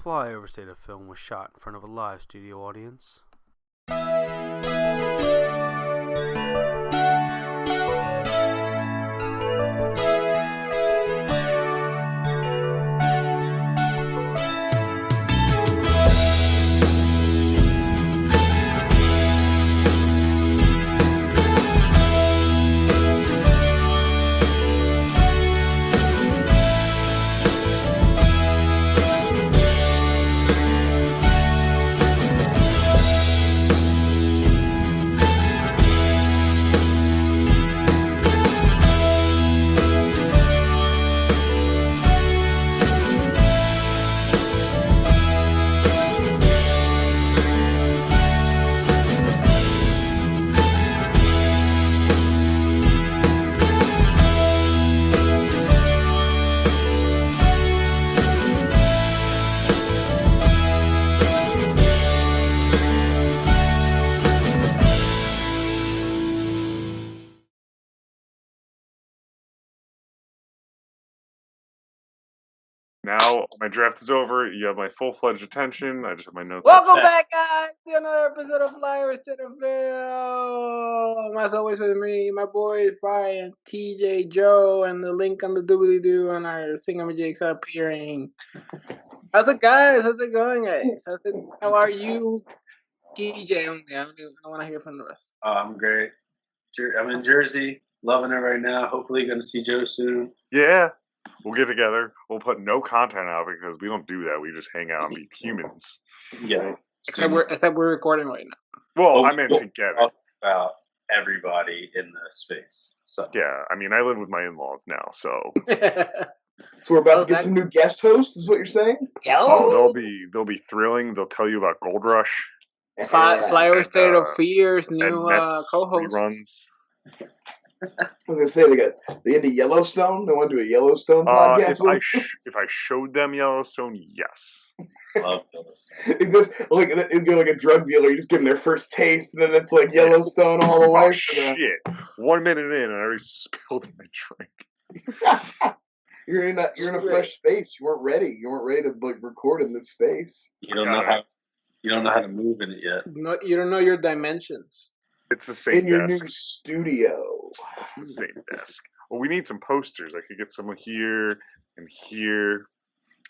Flyover state of film was shot in front of a live studio audience. Now my draft is over. You have my full-fledged attention. I just have my notes. Welcome back, guys, to another episode of Flyers to the Film. As always, with me, my boys Brian, TJ, Joe, and the link on the doobly-doo on our thingamajigs are appearing. How's it, guys? How's it going, guys? How are you, TJ? I want to hear from the rest. I'm great. I'm in Jersey, loving it right now. Hopefully, going to see Joe soon. Yeah. We'll get together. We'll put no content out because we don't do that. We just hang out and be humans. Yeah. Except we're recording right now. Well, I meant together. Talk about everybody in the space. So yeah, I mean, I live with my in-laws now, so. So we're about to get some new guest hosts, is what you're saying? Oh, they'll be thrilling. They'll tell you about Gold Rush. Flyover State of Fear's new co-host. Reruns. I was gonna say they into Yellowstone. They want to do a Yellowstone podcast. If I showed them Yellowstone, yes. Love Yellowstone. It's just it'd go like a drug dealer. You just give them their first taste, and then it's like Yellowstone all the way. Oh, shit! 1 minute in, and I already spilled my drink. You're in a fresh space. You weren't ready. You weren't ready to record in this space. You don't know how to move in it yet. No, you don't know your dimensions. It's the same in your desk. new studio. It's the same desk. Well, we need some posters. I could get some here and here.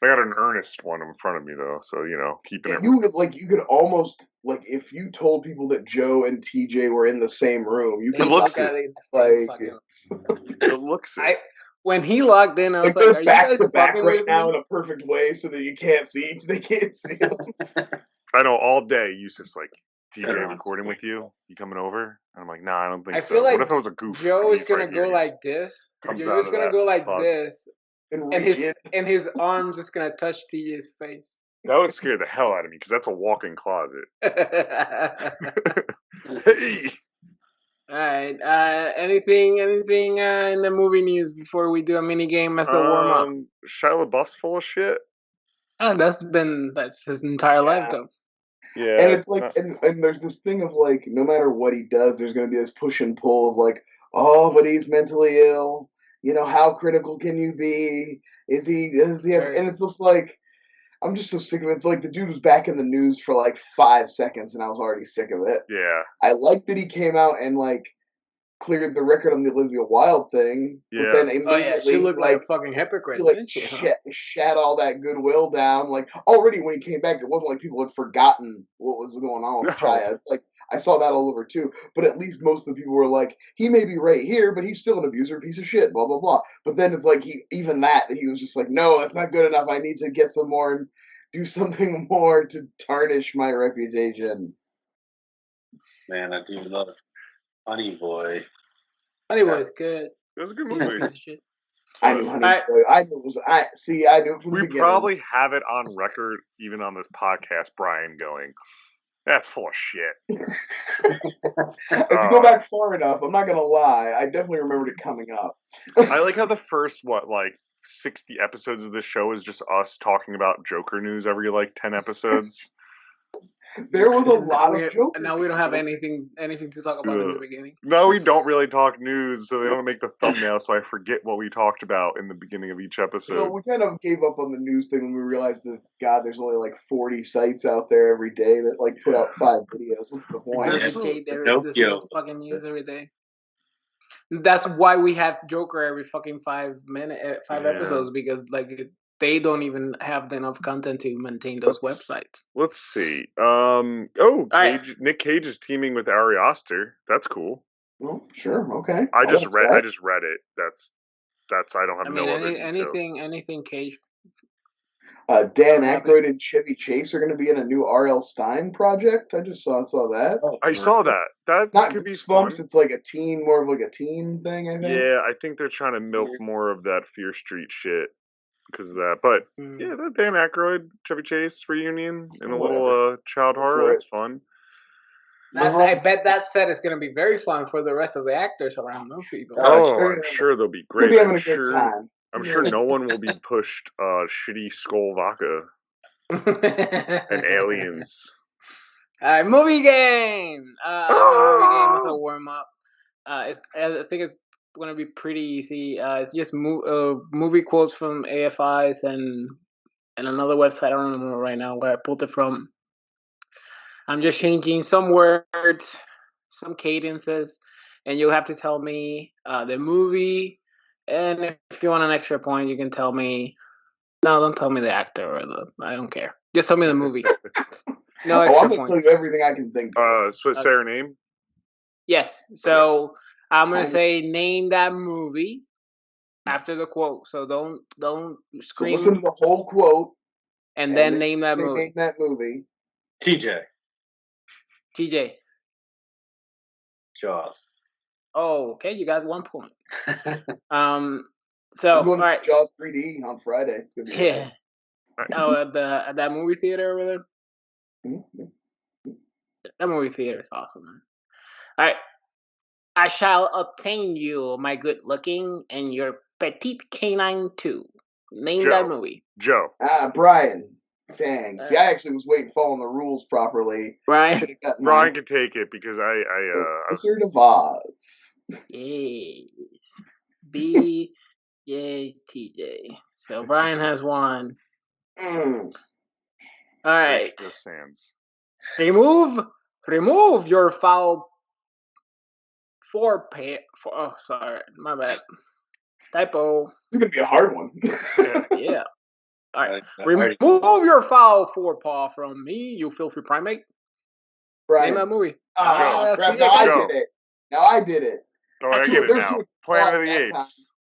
I got an Ernest one in front of me though, so keeping it. You could almost if you told people that Joe and TJ were in the same room, you could look at it. It looks it. When he logged in, I was like, "Are you back guys to back fucking right with now me?" in a perfect way, so that you can't see. They can't see them. I know all day. Yusuf's like, TJ, recording with you? You coming over? And I'm like, nah, I don't think so. I feel like what if it was a goof? Joe is gonna go like this. Joe is gonna go like this, and his arm's just gonna touch TJ's face. That would scare the hell out of me because that's a walk-in closet. Hey. All right. Anything in the movie news before we do a mini game as a warm up? Shia LaBeouf's full of shit. Oh, that's his entire life though. Yeah, and it's like, and there's this thing of like, no matter what he does, there's going to be this push and pull of like, oh, but he's mentally ill. How critical can you be? Does he have, and it's just like, I'm just so sick of it. It's like the dude was back in the news for like 5 seconds, and I was already sick of it. Yeah. I like that he came out and like cleared the record on the Olivia Wilde thing. Yeah. But then immediately she looked like a fucking hypocrite. She shat all that goodwill down. Like already when he came back, it wasn't like people had forgotten what was going on with Shia. It's like I saw that all over too. But at least most of the people were like, he may be right here, but he's still an abuser, piece of shit, blah blah blah. But then it's like he was just like, no, that's not good enough. I need to get some more and do something more to tarnish my reputation. Man, I do love Honey Boy. Honey Boy's good. It was a good movie. I knew Honey Boy. I knew it from the beginning. We probably have it on record, even on this podcast, Brian going, that's full of shit. If you go back far enough, I'm not going to lie, I definitely remembered it coming up. I like how the first, 60 episodes of this show is just us talking about Joker news every, 10 episodes. There was a lot of Joker. Now we don't have anything to talk about in the beginning. No, we don't really talk news, so they don't make the thumbnail, so I forget what we talked about in the beginning of each episode. We kind of gave up on the news thing when we realized that, God, there's only like 40 sites out there every day that like put out 5 videos. What's the point? There's no fucking news every day. That's why we have Joker every fucking 5 episodes, because like they don't even have enough content to maintain those websites. Let's see. Nick Cage is teaming with Ari Aster. That's cool. Well, sure, okay. I just read it. That's I don't have no other details. Anything Cage. Dan Aykroyd and Chevy Chase are going to be in a new R.L. Stein project. I just saw that. I saw that. That Not could be fun. It's like more of like a teen thing, I think. Yeah, I think they're trying to milk more of that Fear Street shit because of that. But yeah, that Dan Aykroyd, Chevy Chase reunion and a little child horror. That's fun. I bet that set is going to be very fun for the rest of the actors around those people. Oh, I'm sure they'll be great. We'll be having a good time. I'm sure no one will be pushed shitty Skull Vodka and aliens. Movie game! Movie game is a warm-up. I think it's going to be pretty easy. It's just movie quotes from AFIs and another website. I don't remember right now where I pulled it from. I'm just changing some words, some cadences, and you'll have to tell me the movie. And if you want an extra point, you can tell me. No, don't tell me the actor I don't care. Just tell me the movie. No extra I'm gonna tell you everything I can think of. So say her name? Yes. So I'm gonna say name that movie after the quote. So don't scream. So listen to the whole quote. And then name that movie. Name that movie. TJ. Jaws. Oh, okay. You got 1 point. So all right. Jaws 3D on Friday. It's gonna be Oh, at that movie theater over there. Mm-hmm. That movie theater is awesome, man. All right. I shall obtain you, my good looking, and your petite canine too. Name that movie. Joe. Brian. Dang. See, I actually was waiting following the rules properly. Brian can take it because I Wizard of Oz. Yes. TJ. So Brian has one. All right. Sands. Remove your foul oh, sorry, my bad. Typo. This is gonna be a hard one. Yeah. All right. Remove your foul forepaw from me, you filthy primate. Brian. Name that movie. Now I did it. Oh, I get it now. Planet of the Apes.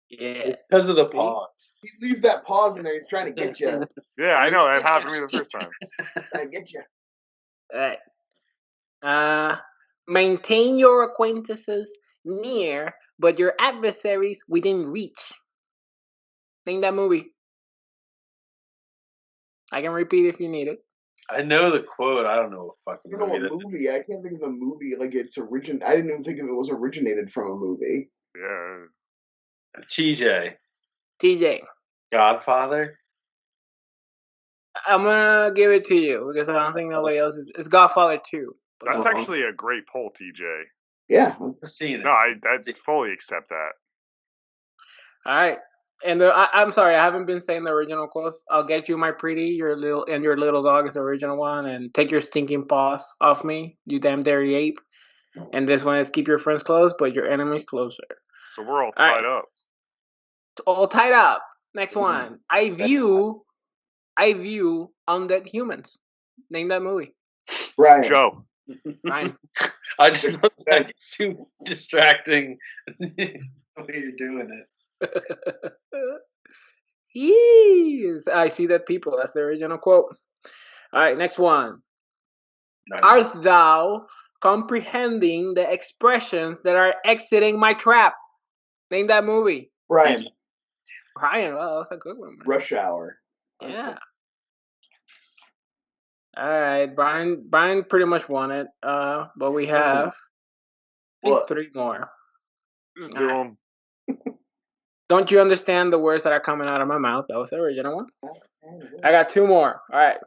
Yeah. It's because of the pause. He leaves that pause in there. He's trying to get you. Yeah, I know. That happened to me the first time. Trying to get you. All right. Maintain your acquaintances near, but your adversaries within reach. Name that movie. I can repeat if you need it. I know the quote. I don't know what fucking movie. I can't think of the movie. Like it's I didn't even think of it was originated from a movie. Yeah. TJ. Godfather. I'm gonna give it to you because I don't think nobody else is. It's Godfather 2. That's actually a great poll, TJ. Yeah, I've seen it. No, I fully accept that. All right. And I'm sorry, I haven't been saying the original quotes. I'll get you, my pretty, your little dog is the original one, and take your stinking paws off me, you damn dirty ape. And this one is keep your friends close, but your enemies closer. So we're all tied up. It's all tied up. Next one. I view undead humans. Name that movie. Right. Joe. Ryan. I just look like it's too distracting the way you're doing it. Yes, I see that people. That's the original quote. All right, next one. Art thou comprehending the expressions that are exiting my trap? Name that movie. Brian. Well, that's a good one. Man. Rush Hour. Yeah. All right, Brian pretty much won it. But we have I think 3 more. Just do them. Don't you understand the words that are coming out of my mouth? That was the original one. I got 2 more. All right.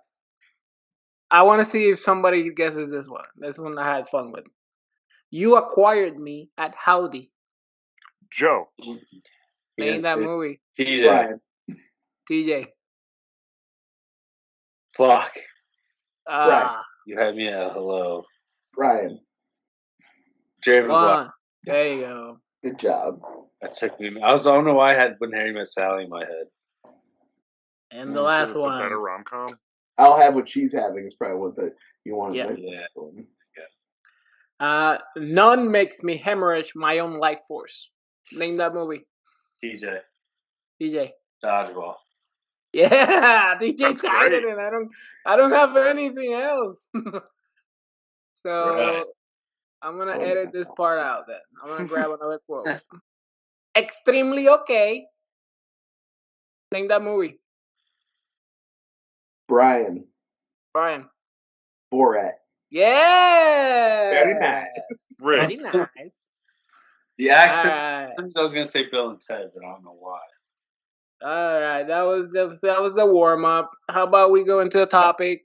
I want to see if somebody guesses this one. This one I had fun with. You acquired me at Howdy. Joe. Name that movie. TJ. Brian. TJ. Fuck. Ah, You had me at hello. Brian. Draven Black. one. There you go. Good job. That took me. I don't know why I had When Harry Met Sally in my head. And the last It's a one. better rom-com. I'll have what she's having is probably what you want. Yeah. Yeah. None makes me hemorrhage my own life force. Name that movie. TJ. TJ. Dodgeball. Yeah, TJ That's tied it, great. and I don't have anything else. So Right. I'm gonna edit this part out. Then I'm gonna grab another quote. Extremely okay. Name that movie. Brian. Brian. Borat. Yeah. Very nice. Very nice. The accent. Alright. Sometimes I was gonna say Bill and Ted, but I don't know why. All right, that was the warm up. How about we go into the topic?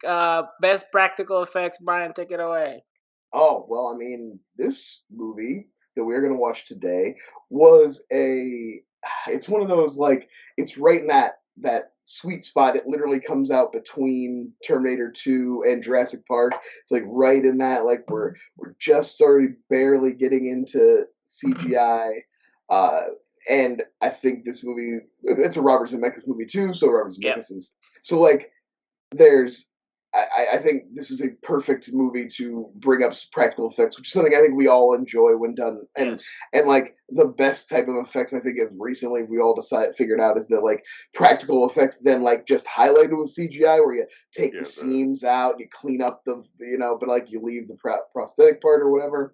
Best practical effects. Brian, take it away. Oh, well, I mean, this movie that we're going to watch today was it's one of those, like, it's right in that sweet spot. It literally comes out between Terminator 2 and Jurassic Park. It's like right in that, like, we're just started barely getting into CGI. And I think this movie, it's a Robert Zemeckis movie too, so Robert Zemeckis is, so like, I think this is a perfect movie to bring up practical effects, which is something I think we all enjoy when done. And like the best type of effects I think of recently we all figured out is that like practical effects then like just highlighted with CGI where you take the seams out, you clean up the but like you leave the prosthetic part or whatever.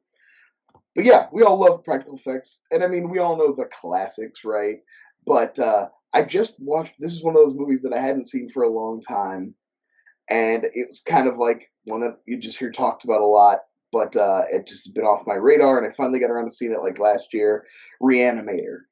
But yeah, we all love practical effects, and I mean we all know the classics, right? But I just watched. This is one of those movies that I hadn't seen for a long time. And it was kind of like one that you just hear talked about a lot, but it just has been off my radar, and I finally got around to seeing it like last year. Reanimator.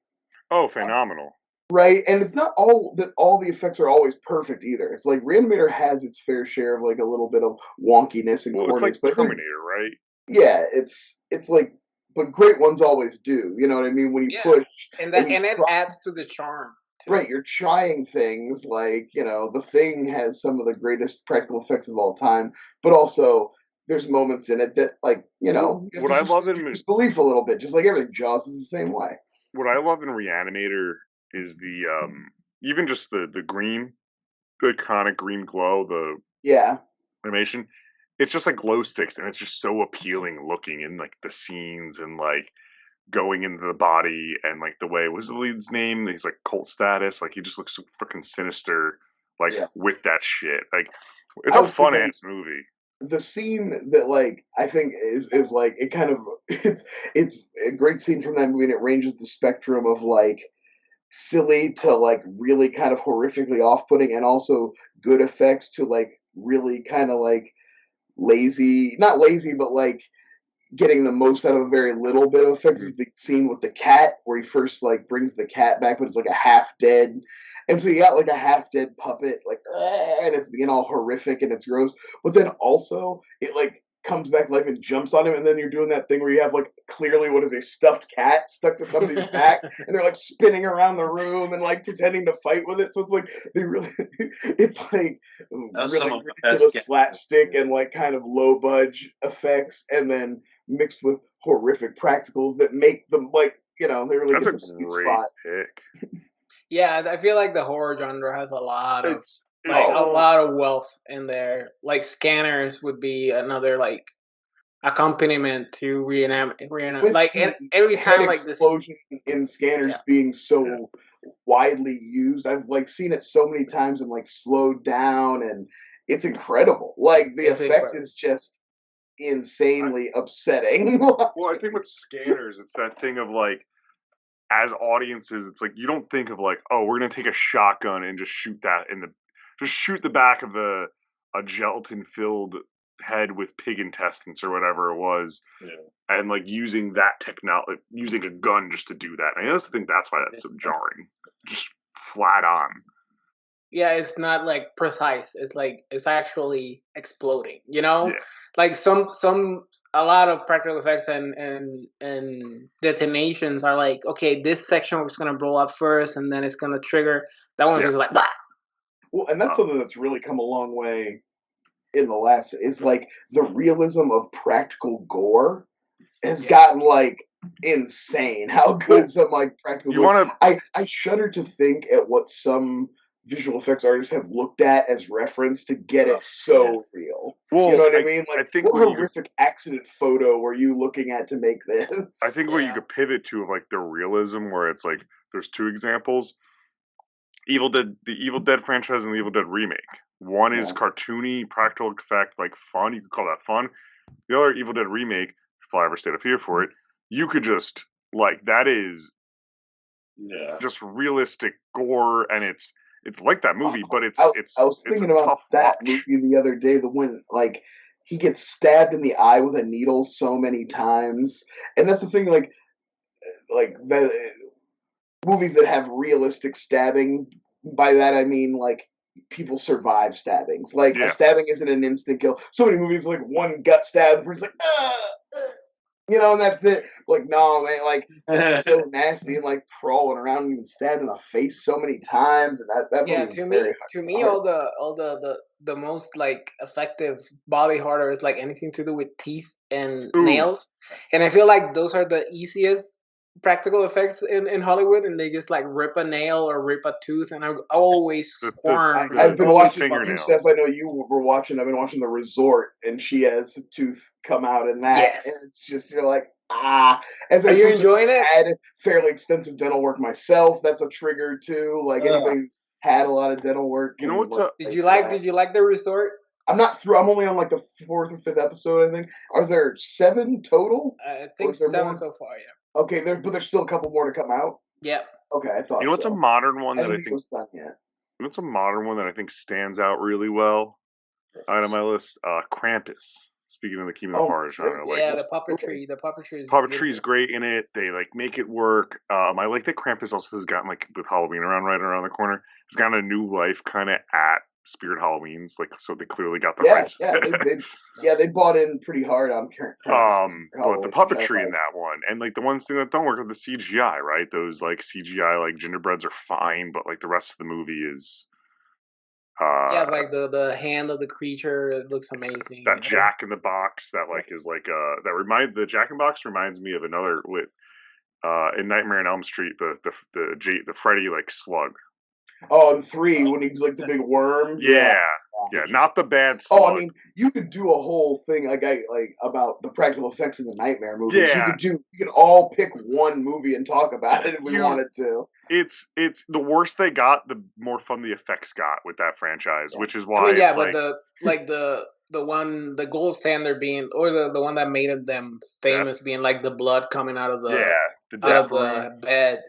Oh, phenomenal! Right, and it's not all the effects are always perfect either. It's like Reanimator has its fair share of like a little bit of wonkiness and corniness. It's like Terminator, right? Yeah, it's like, but great ones always do. You know what I mean? When you push, and it adds to the charm. Right, you're trying things like, The Thing has some of the greatest practical effects of all time, but also there's moments in it that, like, what I love in disbelief a little bit, just like everything. Jaws is the same way. What I love in Reanimator is the even just the green, the iconic green glow, the animation. It's just like glow sticks, and it's just so appealing looking in like the scenes and like going into the body and like the way, what's the lead's name? He's like cult status, like he just looks so freaking sinister, like with that shit. Like it's a fun ass movie. The scene that like I think is like it kind of it's a great scene from that movie, and it ranges the spectrum of like silly to like really kind of horrifically off-putting, and also good effects to like really kind of like lazy, not lazy, but like getting the most out of a very little bit of effects. Is the scene with the cat where he first like brings the cat back, but it's like a half dead, and so you got like a half dead puppet, like, and it's being all horrific and it's gross. But then also it like comes back to life and jumps on him, and then you're doing that thing where you have like clearly what is a stuffed cat stuck to somebody's back, and they're like spinning around the room and like pretending to fight with it. So it's like they really, it's like really ridiculous slapstick and like kind of low budge effects, and then mixed with horrific practicals that make them like they really get the sweet spot. Pick. Yeah, I feel like the horror genre has a lot of a lot of wealth in there. Like Scanners would be another like accompaniment to reanimate. Like every time like this explosion in Scanners being so widely used, I've like seen it so many times and like slowed down, and it's incredible. Like the effect is just insanely upsetting. Well, I think with Scanners, it's that thing of like, as audiences, it's like you don't think of like, oh, we're gonna take a shotgun and just shoot the back of a gelatin-filled head with pig intestines or whatever it was, and like using that technology, using a gun just to do that. And I also think that's why that's so jarring, just flat on. Yeah, it's not like precise. It's like it's actually exploding. You know, Yeah. like a lot of practical effects and detonations are like, okay, this section was gonna blow up first, and then it's gonna trigger. That one's just like, bah! Well, and that's something that's really come a long way in the last is like the realism of practical gore has gotten like insane. How good some like practical gore. I shudder to think at what some visual effects artists have looked at as reference to get it so real. Well, you know what I mean? Like, I think what horrific accident photo were you looking at to make this? I think what you could pivot to of like the realism, where it's like there's two examples: the Evil Dead franchise and the Evil Dead remake. One is cartoony, practical effect, like fun. You could call that fun. The other Evil Dead remake, if Flyover stayed up here for it, you could just like that is just realistic gore, and it's like that movie, but I was thinking about that movie the other day. The one like he gets stabbed in the eye with a needle so many times, and that's the thing. Like that movies that have realistic stabbing. By that I mean like people survive stabbings. Like a stabbing isn't an instant kill. So many movies like one gut stab, the person's like, you know, and that's it. Like, no, man, like that's so nasty and like crawling around and stabbed in the face so many times, and that to me, all the most like effective body horror is like anything to do with teeth and nails, and I feel like those are the easiest practical effects in Hollywood, and they just like rip a nail or rip a tooth, and I always squirm. I've been watching Jusef. I know you were watching. I've been watching The Resort, and she has a tooth come out in that, and it's just you're like, As are you enjoying it? Had fairly extensive dental work myself. That's a trigger too. Like anybody who's had a lot of dental work. You know what's up? Did you like The Resort? I'm not through. I'm only on like the 4th or 5th episode. I think. Are there 7 total? I think 7 so far. Yeah. Okay, but there's still a couple more to come out. Yeah. Okay, I thought. You know what's a modern one that I think was done yet. You know what's a modern one that I think stands out really well? Out on my list, Krampus. Speaking of the keeping the horror genre, like the puppetry. The puppetry is puppetry's great in it. They like make it work. I like that Krampus also has gotten like with Halloween right around the corner. It's gotten a new life kind of at Spirit Halloween's, like so they clearly got the rights. They bought in pretty hard on but the puppetry in that one, and like the ones that don't work are the CGI, right? Those like CGI like gingerbreads are fine, but like the rest of the movie is like the hand of the creature, it looks amazing. That Jack in the Box that like is like the Jack in the Box reminds me of another with in Nightmare on Elm Street, the Freddy like slug. Oh, and 3 when he's like the big worm. Yeah, not the bad slug. Oh, I mean, you could do a whole thing like about the practical effects in the Nightmare movies. Yeah. You could all pick one movie and talk about it if we wanted to. It's the worse they got, the more fun the effects got with that franchise, which is why the gold standard being, or the one that made them famous being like the blood coming out of the bed.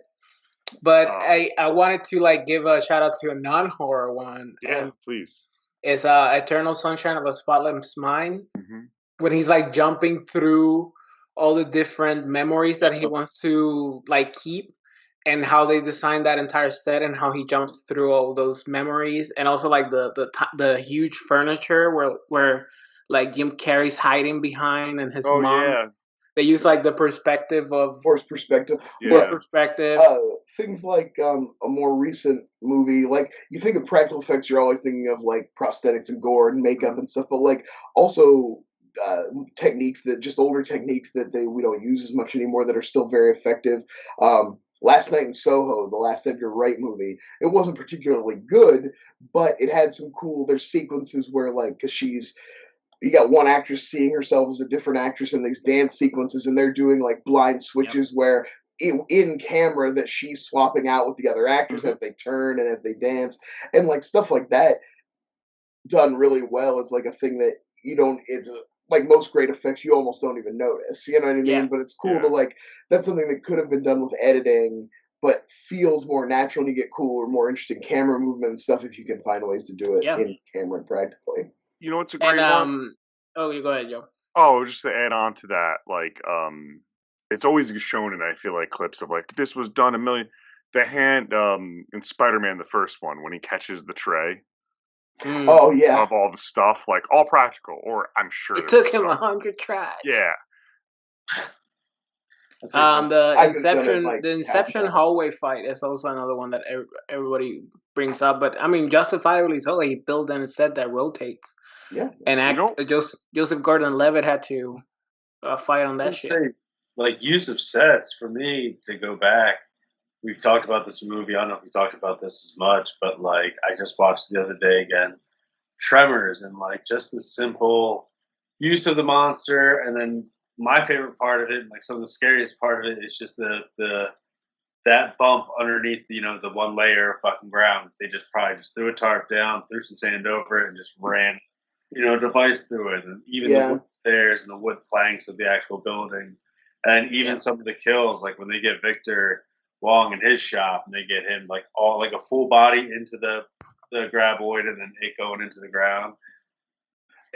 But I wanted to like give a shout out to a non-horror one. Yeah, please. It's Eternal Sunshine of a Spotless Mind, when he's like jumping through all the different memories that he wants to like keep, and how they designed that entire set, and how he jumps through all those memories, and also like the huge furniture where like Jim Carrey's hiding behind, and his mom. Yeah. They use like the perspective of forced perspective. Things like a more recent movie, like you think of practical effects, you're always thinking of like prosthetics and gore and makeup and stuff, but like also techniques that just older techniques that we don't use as much anymore that are still very effective. Last Night in Soho, the last Edgar Wright movie, it wasn't particularly good, but it had some cool. There's sequences where like you got one actress seeing herself as a different actress in these dance sequences, and they're doing like blind switches where in camera that she's swapping out with the other actors as they turn and as they dance, and like stuff like that done really well is like a thing that it's like most great effects you almost don't even notice, you know what I mean? But it's cool to like, that's something that could have been done with editing, but feels more natural, and you get cooler, more interesting camera movement and stuff if you can find ways to do it in camera and practically. You know what's a great one? Oh, you go ahead, Joe. Oh, just to add on to that, like, it's always shown, and I feel like clips of like this was done a million. the hand in Spider-Man the first one when he catches the tray. Oh yeah, of all the stuff, like all practical, or I'm sure it took him 100 tries. Yeah. The Inception hallway fight is also another one that everybody brings up, but I mean, justifiably so. He built in a set that rotates. Yeah, and Joseph Gordon-Levitt had to fight on that shit. Say, like, use of sets for me to go back. We've talked about this movie. I don't know if we talked about this as much, but like I just watched the other day again, Tremors, and like just the simple use of the monster, and then my favorite part of it, and like some of the scariest part of it, is just that bump underneath, the one layer of fucking ground. They just probably just threw a tarp down, threw some sand over it, and just ran, a device through it, and even the wood stairs and the wood planks of the actual building, and even some of the kills, like when they get Victor Wong in his shop, and they get him like all like a full body into the graboid, and then it going into the ground.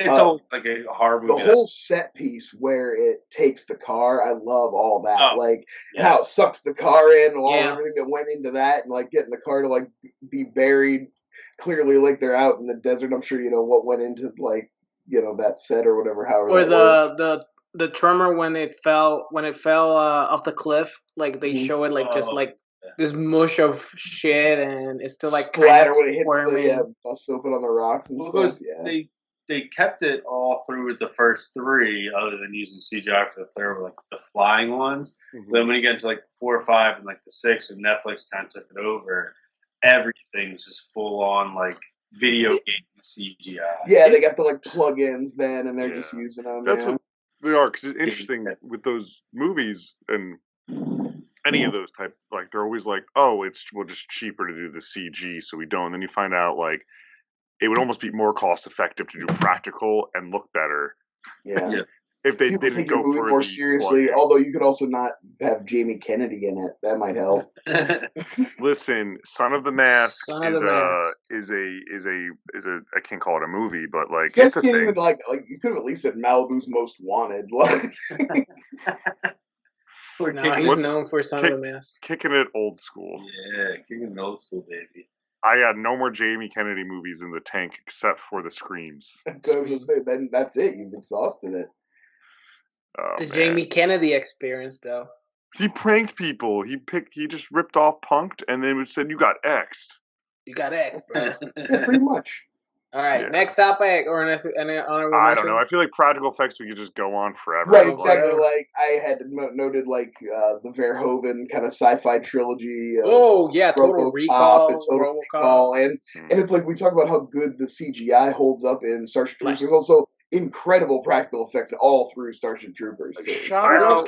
It's always like a horror movie. The whole set piece where it takes the car, I love all that. How it sucks the car in, everything that went into that, and like getting the car to like be buried. Clearly, like they're out in the desert. I'm sure what went into like that set or whatever. Or the tremor when it fell off the cliff, like they show it like just like this mush of shit, and it's still like splatter when it hits busts open on the rocks and stuff. Yeah. They kept it all through with the first three, other than using CGI for the third, like the flying ones. Mm-hmm. Then when you get into like 4 or 5 and like the 6, when Netflix kind of took it over, everything's just full on like video game CGI. Yeah, they got the like plugins then, and they're just using them. That's what they are. Because it's interesting with those movies and any of those type, like they're always like, oh, it's just cheaper to do the CG, so we don't. And then you find out like it would almost be more cost effective to do practical and look better. Yeah. If they People didn't take go your movie for more seriously, although you could also not have Jamie Kennedy in it. That might help. Listen, Son of the Mask is a I can't call it a movie, but like it's a thing. Even like you could have at least said Malibu's Most Wanted. Like he's known for Son of the Mask. Kicking it old school. Yeah, kicking it old school, baby. I got no more Jamie Kennedy movies in the tank except for the Screams. Then that's it. You've exhausted it. Jamie Kennedy experience, though. He pranked people. He just ripped off Punked, and then said, "You got X'd." You got X'd, bro. Yeah, pretty much. All right, next topic, or any honorable I don't know. I feel like practical effects we could just go on forever. Right, exactly. Like I had noted, like the Verhoeven kind of sci-fi trilogy. Total Recall, and it's like we talk about how good the CGI holds up in Starship Troopers. There's also incredible practical effects all through Starship Troopers. Arnold,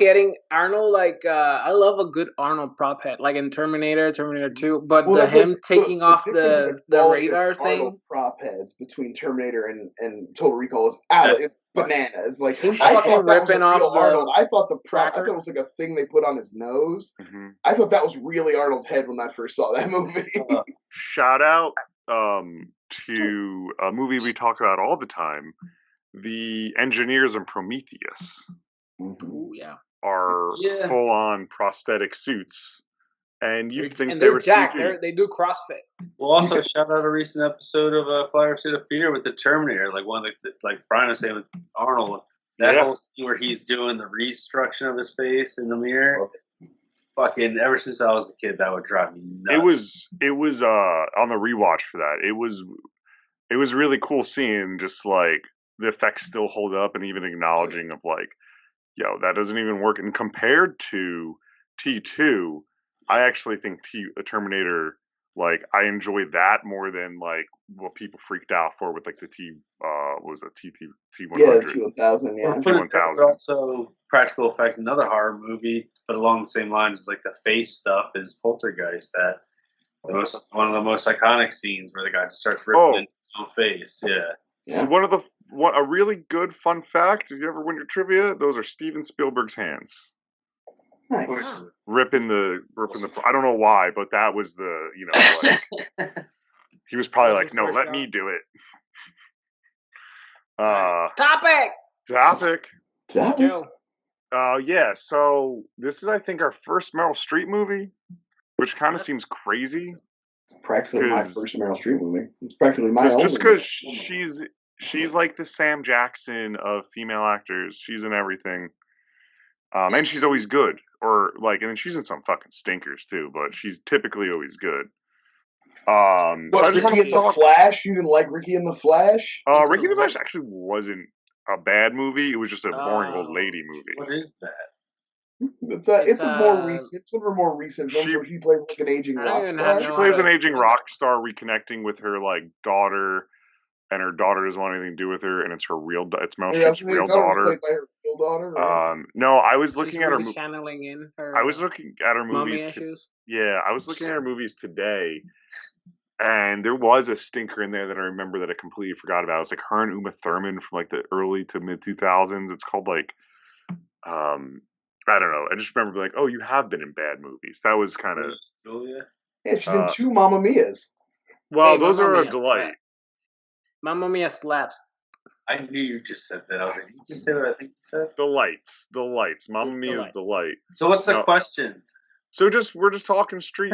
like I love a good Arnold prop head, like in Terminator 2, but him taking off the radar thing. Prop heads between Terminator and Total Recall is out. It's bananas. Like I thought that was a real Arnold. I thought the prop. I thought it was like a thing they put on his nose. Mm-hmm. I thought that was really Arnold's head when I first saw that movie. Shout out to a movie we talk about all the time. The engineers in Prometheus are full-on prosthetic suits, and you'd think they were jacked. CG. They do CrossFit. Well, also shout out a recent episode of Flyover to Fear with the Terminator, like one like Brian was saying with Arnold. That whole scene where he's doing the reconstruction of his face in the mirror. Fucking ever since I was a kid, that would drive me nuts. It was on the rewatch for that. It was really cool seeing just like the effects still hold up, and even acknowledging of like, that doesn't even work. And compared to T2, I actually think Terminator, like I enjoyed that more than like what people freaked out for with like the T100. Yeah, T1000. Yeah, T1000. Also, practical effect. Another horror movie, but along the same lines as like the face stuff is Poltergeist. One of the most iconic scenes where the guy just starts ripping his own face. Yeah. So a really good fun fact. If you ever win your trivia, those are Steven Spielberg's hands. Nice. Ripping the. I don't know why, but that was the like. He was probably like, "No, let me do it." Topic. Joe. So this is, I think, our first Meryl Streep movie. which kind of seems crazy. It's practically my first Meryl Streep movie. It's practically my own. Just because she's like the Sam Jackson of female actors. She's in everything. And she's always good. Or like, and she's in some fucking stinkers too, but she's typically always good. What, Ricky in the Flash? You didn't like Ricky in the Flash? Ricky in the Flash actually wasn't a bad movie. It was just a boring old lady movie. What is that? It's a more recent. It's one of her more recent films where she plays like an aging rock star. She plays an aging rock star reconnecting with her like daughter, and her daughter doesn't want anything to do with her, and it's her real. It's Meryl Streep's real daughter. Played by her real daughter. Right? No, I was looking at her. Channeling in her. I was looking at her movies. I was looking at her movies today, and there was a stinker in there that I remember that I completely forgot about. It was like her and Uma Thurman from like the early to mid 2000s. It's called like, I don't know. I just remember like, oh, you have been in bad movies. That was kind of. Julia? Yeah, she's in 2 Mamma Mias. Well, those are a delight. Mamma Mia slaps. I knew you just said that. I was like, did you just say what I think you said? The lights. Mamma Mia's delight. So what's the question? So we're just talking street.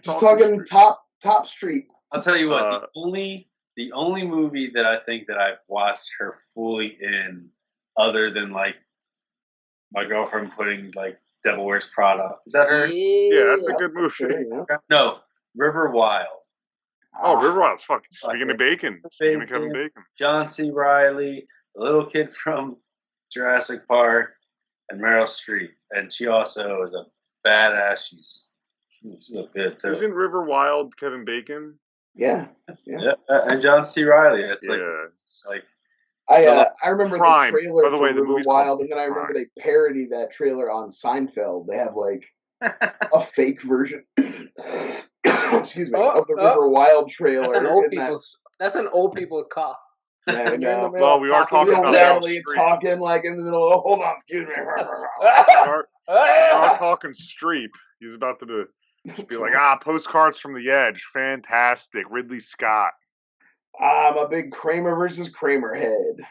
Just talking top street. I'll tell you what. The only movie that I think that I've watched her fully in, other than like my girlfriend putting like Devil Wears Prada. Is that her? Yeah, that's a good movie. No, River Wild. Oh, River Wild's fucking. Speaking of Bacon. Speaking of Kevin Bacon. John C. Reilly, the little kid from Jurassic Park, and Meryl Streep. And she also is a badass. She's good too. Isn't River Wild Kevin Bacon? Yeah. And John C. Reilly. It's like I remember the trailer for River Wild, and then I remember they parody that trailer on Seinfeld. They have like a fake version. Excuse me, of the River Wild trailer. That's an old people cough. Yeah, well, we are talking about Natalie talking like in the middle of, hold on, excuse me. we are talking Streep. He's about to be like, Postcards from the Edge. Fantastic. Ridley Scott. I'm a big Kramer versus Kramer head.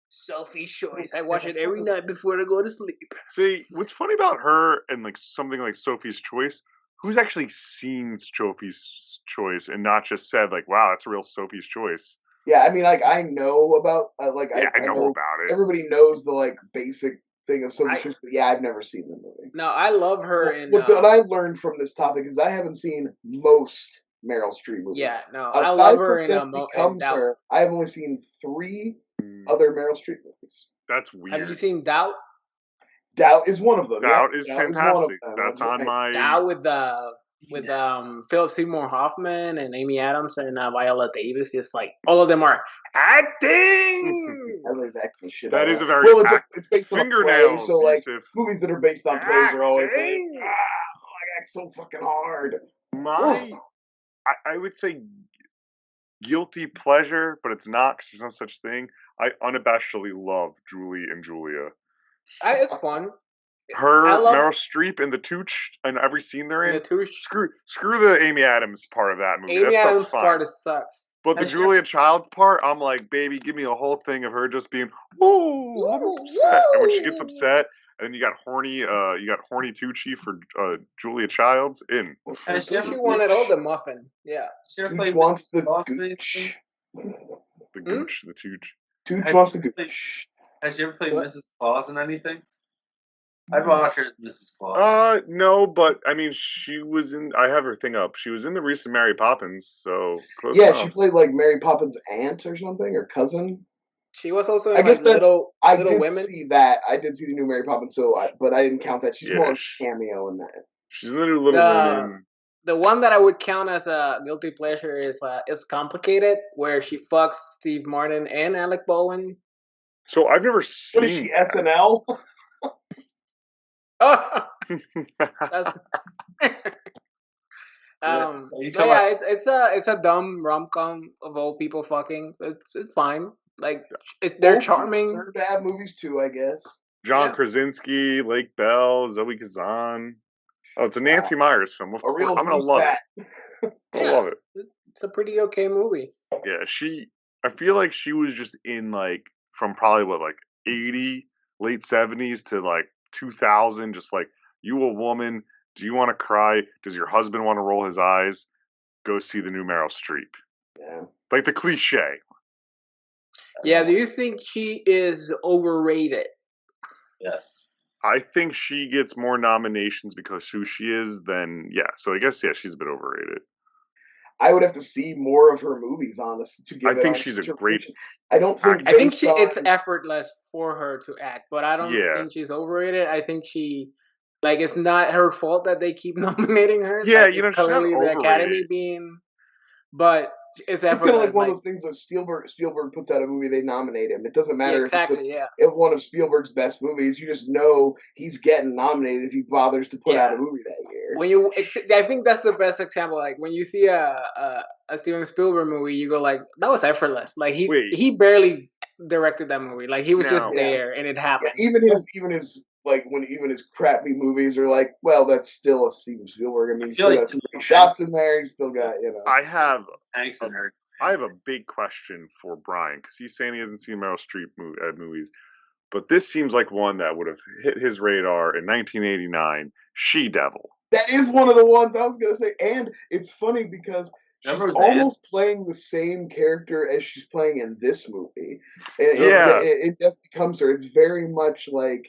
Sophie's Choice. I watch it every night before I go to sleep. See, what's funny about her and like something like Sophie's Choice, who's actually seen Sophie's Choice and not just said like, wow, that's a real Sophie's Choice. Yeah, I mean, like, I know about, I know about it. Everybody knows the, like, basic thing of Sophie's Choice, but I've never seen the movie. No, I love her in... What I learned from this topic is that I haven't seen most Meryl Streep movies. Yeah, no, I love her in Her, I have only seen 3 other Meryl Streep movies. That's weird. Have you seen Doubt? Doubt is one of them. Doubt is fantastic. That's on my... Doubt with Philip Seymour Hoffman and Amy Adams and Viola Davis. Just like all of them are acting. Everybody's acting shit. That is a very it's based on a play, so like movies that are based on plays are always like, I act so fucking hard. I would say guilty pleasure, but it's not because there's no such thing. I unabashedly love Julie and Julia. It's fun. Meryl Streep and the Tooch and every scene they're in. Screw the Amy Adams part of that movie. Amy Adams part sucks. But the Julia Childs part, I'm like, baby, give me a whole thing of her just being, whoa, I'm upset. And when she gets upset, and then you got horny Tucci for Julia Childs in. And she wanted all the muffin. Yeah. Tooch wants the gooch. The gooch, the Tooch. Tooch wants the gooch. Has she ever played Mrs. Claus in anything? I'd watch her as Mrs. Claus. No, but I mean, she was in. I have her thing up. She was in the recent Mary Poppins, so close enough. She played like Mary Poppins' aunt or something, or cousin. She was also in Little Women. See that. I did see the new Mary Poppins, but I didn't count that. She's more of a cameo in that. She's in the new Little Women. The one that I would count as a guilty pleasure is It's Complicated, where she fucks Steve Martin and Alec Baldwin. So I've never seen. What is she, SNL? It's a dumb rom-com of old people fucking. It's fine. Like they're charming. Deserve to have movies too, I guess. John Krasinski, Lake Bell, Zoe Kazan. Oh, it's a Nancy Meyers film. Of course, I'm gonna love it. I love it. It's a pretty okay movie. Yeah, I feel like she was just in like from probably like 80, late 70s to like 2000, just like you a woman Do you want to cry? Does your husband want to roll his eyes? Go see the new Meryl Streep. Yeah. Like the cliche. Yeah, do you think she is overrated? Yes. I think she gets more nominations because who she is than, so I guess, she's a bit overrated. I would have to see more of her movies, honestly, to give I think she's a great. I don't think. I think it's effortless for her to act, but I don't think she's overrated. I think she, like, it's not her fault that they keep nominating her. Yeah, like, it's clearly the Academy being, but it's effortless. It's kind of like one of those things that Spielberg puts out a movie, they nominate him. It doesn't matter if one of Spielberg's best movies. You just know he's getting nominated if he bothers to put out a movie that year. I think that's the best example. Like when you see a Steven Spielberg movie, you go like, that was effortless. Like he barely directed that movie. Like he was just there and it happened. Yeah, even his like even his crappy movies are like, well, that's still a Steven Spielberg. I mean, he's still got some great shots in there. He's still got, I have a big question for Brian because he's saying he hasn't seen Meryl Streep movies, but this seems like one that would have hit his radar in 1989. She-Devil. That is one of the ones I was gonna say, and it's funny because she's almost playing the same character as she's playing in this movie. It just becomes her. It's very much like.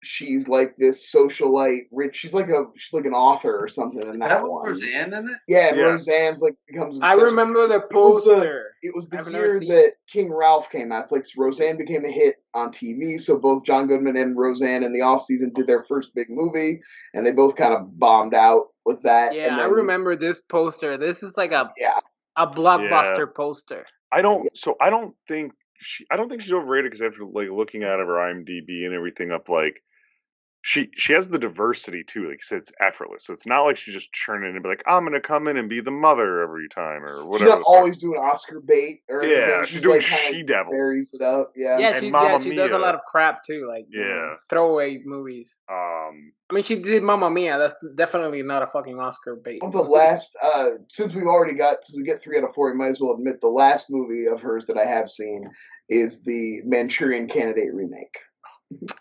She's like this socialite, rich. She's like an author or something. In that one. Roseanne in it? Yeah, Roseanne's like becomes. Obsessed. I remember the poster. It was the year that King Ralph came out. It's like Roseanne became a hit on TV. So both John Goodman and Roseanne in the off season did their first big movie, and they both kind of bombed out with that. Yeah, and then, I remember this poster. This is like a blockbuster poster. I don't think she's overrated because after like looking at her IMDb and everything up, like she has the diversity too. Like you said, it's effortless. So it's not like she's just churning and be like, I'm gonna come in and be the mother every time or whatever. She's not always doing Oscar bait or anything. Yeah, she's doing She-Devil. Varies it up. Yeah. Yeah, she does a lot of crap too, like throwaway movies. I mean, she did Mamma Mia. That's definitely not a fucking Oscar bait. The last, since we get 3 out of 4, we might as well admit the last movie of hers that I have seen is the Manchurian Candidate remake.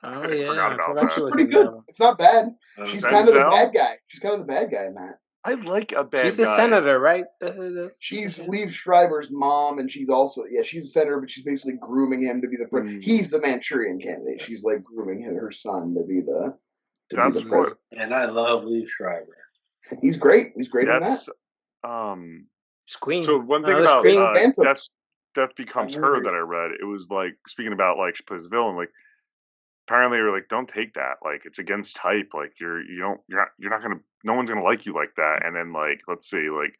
Oh yeah, it's pretty good. It's not bad. She's kind of the bad guy. She's kind of the bad guy in that. I like a bad guy. She's a senator, right? She's Liev Schreiber's mom, and she's also she's a senator, but she's basically grooming him to be the president. He's the Manchurian Candidate. She's like grooming her son to be the president. And I love Liev Schreiber. He's great. He's great in that. Scream. So one thing about Death Becomes Her that I read, it was like speaking about like she plays a villain, like. Apparently, they're like, don't take that. Like, it's against type. Like, you're not gonna. No one's gonna like you like that. And then, like, let's see, like,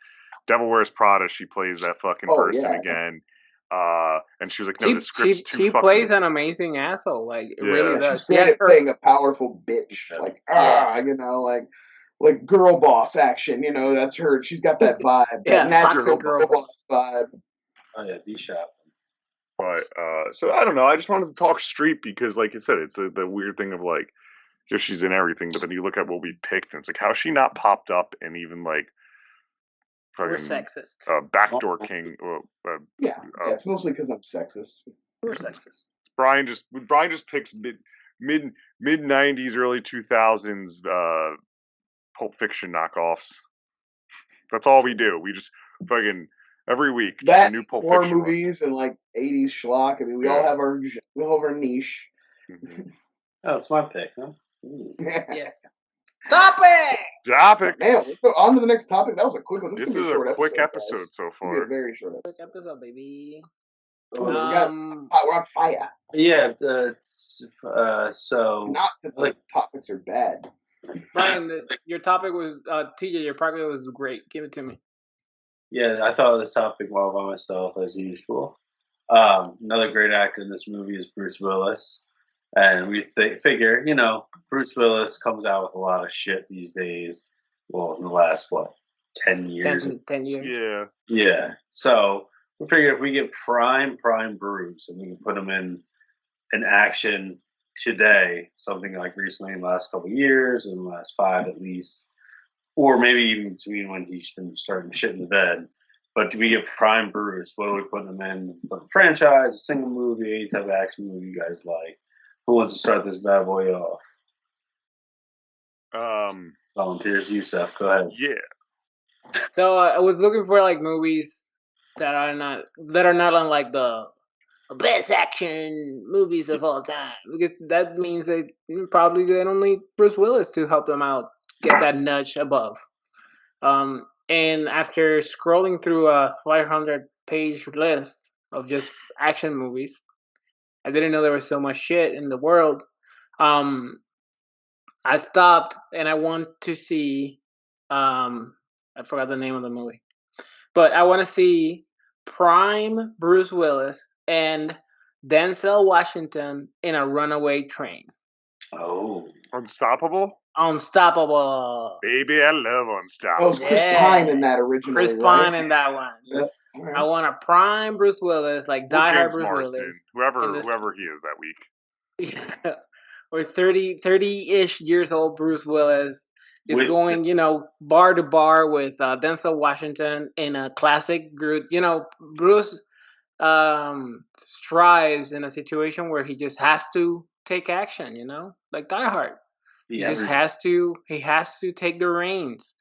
Devil Wears Prada. She plays that fucking person again. And she was like, no, the script's too fucking. She plays an amazing asshole. Like, it really does. She's great at playing a powerful bitch. Like, like girl boss action. That's her. She's got that vibe. That natural girl boss vibe. Oh yeah, D-Shop. But so I don't know. I just wanted to talk Streep because, like I said, it's the weird thing of like, just she's in everything. But then you look at what we picked, and it's like, how she not popped up and even like fucking we're sexist. Backdoor King. It's mostly because I'm sexist. We're sexist. Brian just picks mid 90s, early 2000s Pulp Fiction knockoffs. That's all we do. We just fucking. Every week, that a new Pulp horror Fiction movies and like 80s schlock. I mean, we all have our niche. Oh, it's my pick, huh? Yes. Topic. Man, let's go on to the next topic. That was a quick one. This is a quick episode so far. It's a very short episode. Quick episode, baby. We're on fire. Yeah. So it's not that the topics are bad. Brian, your topic was TJ. Your topic was great. Give it to me. Yeah, I thought of this topic while by myself, as usual. Another great actor in this movie is Bruce Willis. And we figure, Bruce Willis comes out with a lot of shit these days. Well, in the last, 10 years? 10 years. Yeah. Yeah. So we figure if we get prime Bruce and we can put him in an action today, something like recently in the last couple of years, in the last 5 at least, or maybe even between when he's been starting shit in the bed. But do we get prime Bruce? What are we putting him in? A franchise, a single movie, any type of action movie you guys like? Who wants to start this bad boy off? Volunteers, Jusef. Go ahead. Yeah. So I was looking for like movies that are not on like the best action movies of all time, because that means they probably they don't need Bruce Willis to help them out get that nudge above. And after scrolling through a 500-page list of just action movies, I didn't know there was so much shit in the world. I stopped and I want to see. I forgot the name of the movie, but I want to see prime Bruce Willis and Denzel Washington in a runaway train. Oh, Unstoppable. Unstoppable. Baby, I love Unstoppable. That was Chris Pine in that originally. Chris Pine in that one. Yep. Right. I want a prime Bruce Willis, like Die Hard Bruce Willis. Whoever he is that week. Or 30-ish years old Bruce Willis is going, bar to bar with Denzel Washington in a classic group. Bruce strives in a situation where he just has to take action, like Die Hard. He has to take the reins.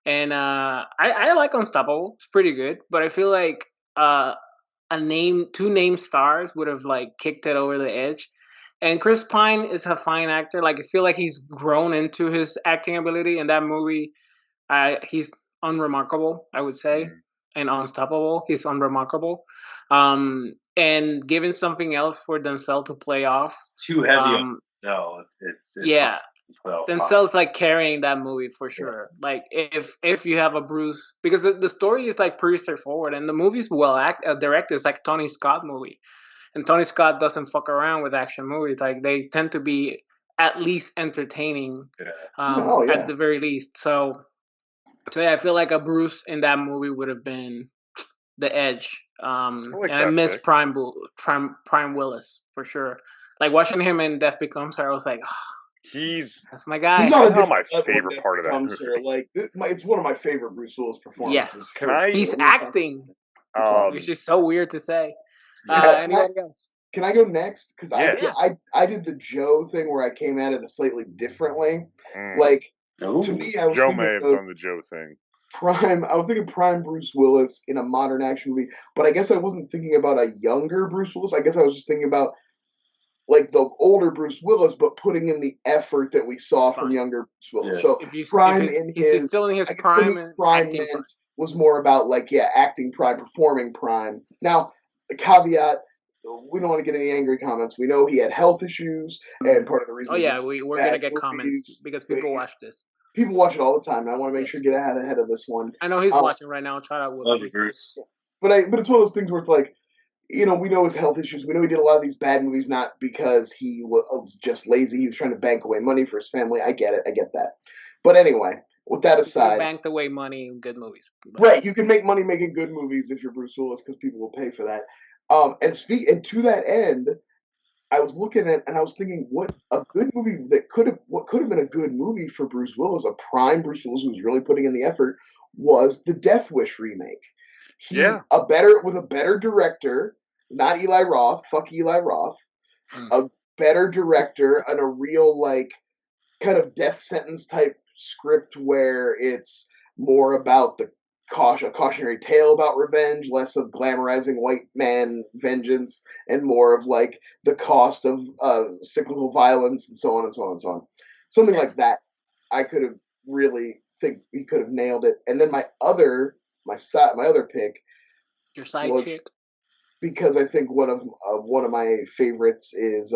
And I like Unstoppable. It's pretty good, but I feel like two name stars would have like kicked it over the edge. And Chris Pine is a fine actor. Like I feel like he's grown into his acting ability in that movie. He's unremarkable, I would say, and Unstoppable. He's unremarkable. And given something else for Denzel to play off, it's too heavy on Denzel. It's yeah. Denzel's like carrying that movie for sure. Yeah. Like if you have a Bruce, because the story is like pretty straightforward, and the movie's well directed. It's like Tony Scott movie, and Tony Scott doesn't fuck around with action movies. Like they tend to be at least entertaining, at the very least. So yeah, I feel like a Bruce in that movie would have been the edge. I miss Prime Willis for sure. Like watching him in Death Becomes Her, I was like, that's my guy. He's somehow my favorite part of that movie. Like it's one of my favorite Bruce Willis performances. Yeah, he's acting, which is so weird to say. Anybody else? Can I go next? Because I did the Joe thing where I came at it slightly differently. Like to me, I was Joe may have done the Joe thing. I was thinking prime Bruce Willis in a modern action movie, but I guess I wasn't thinking about a younger Bruce Willis. I guess I was just thinking about like the older Bruce Willis, but putting in the effort that we saw from younger Bruce Willis. Yeah. So prime he's still in his prime. Prime was more about acting prime, performing prime. Now, the caveat. We don't want to get any angry comments. We know he had health issues, and part of the reason. We're gonna get comments because people watch this. People watch it all the time, and I want to make sure to get ahead of this one. I know he's watching right now. Try out with Bruce. But it's one of those things where it's like, we know his health issues. We know he did a lot of these bad movies not because he was just lazy. He was trying to bank away money for his family. I get it. I get that. But anyway, with that aside, banked away money in good movies. Right, you can make money making good movies if you're Bruce Willis because people will pay for that. And to that end, I was looking at and I was thinking, what could have been a good movie for Bruce Willis, a prime Bruce Willis who was really putting in the effort, was the Death Wish remake. With a better director, not Eli Roth. Fuck Eli Roth. A better director and a real kind of death sentence type script where it's more about a cautionary tale about revenge, less of glamorizing white man vengeance, and more of the cost of cyclical violence and so on and so on and so on. Something like that. I could have really think he could have nailed it. And then my other pick, your side chick, because I think one of my favorites is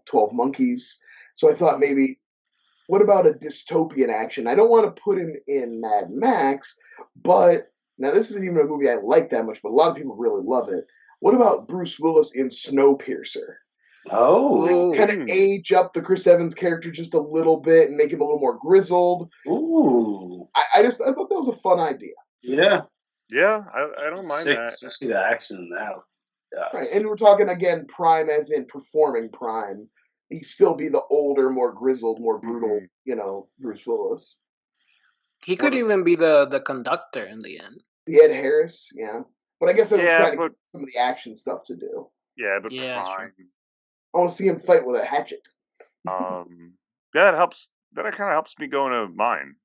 12 Monkeys. So I thought maybe, what about a dystopian action? I don't want to put him in Mad Max, but now this isn't even a movie I like that much, but a lot of people really love it. What about Bruce Willis in Snowpiercer? Oh, kind of age up the Chris Evans character just a little bit and make him a little more grizzled. Ooh, I thought that was a fun idea. Yeah, I don't mind that. Especially the action now. Right, and we're talking again prime as in performing prime. He'd still be the older, more grizzled, more brutal, Bruce Willis. He could even be the conductor in the end. Ed Harris, yeah. But I guess I was trying to get some of the action stuff to do. Yeah, but prime. I want to see him fight with a hatchet. It helps kind of helps me go into mine.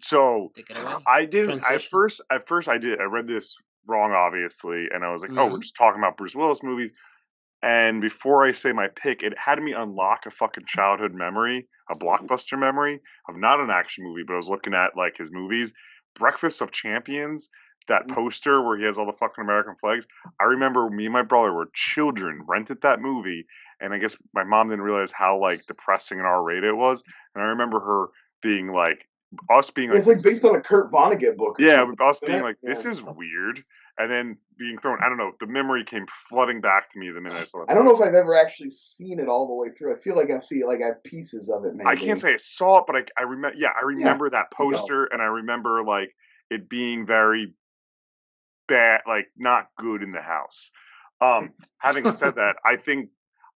So Take it away. I didn't. Transition. At first, I read this wrong, obviously, and I was like, oh, we're Mhm. just talking about Bruce Willis movies. And before I say my pick, it had me unlock a fucking childhood memory, a blockbuster memory of not an action movie, but I was looking at like his movies, Breakfast of Champions. That poster where he has all the fucking American flags. I remember me and my brother were children, rented that movie, and I guess my mom didn't realize how like depressing and R-rated it was. And I remember her being like, us being like, it's like based on a Kurt Vonnegut book. Or yeah, something, us isn't being it? like, this is weird, and then being thrown. I don't know. The memory came flooding back to me the minute I saw it. I don't know if I've ever actually seen it all the way through. I feel like I've seen like I have pieces of it. Maybe I can't say I saw it, but I remember. Yeah, I remember that poster, and I remember like it being very bad, like not good in the house. Having said that, I think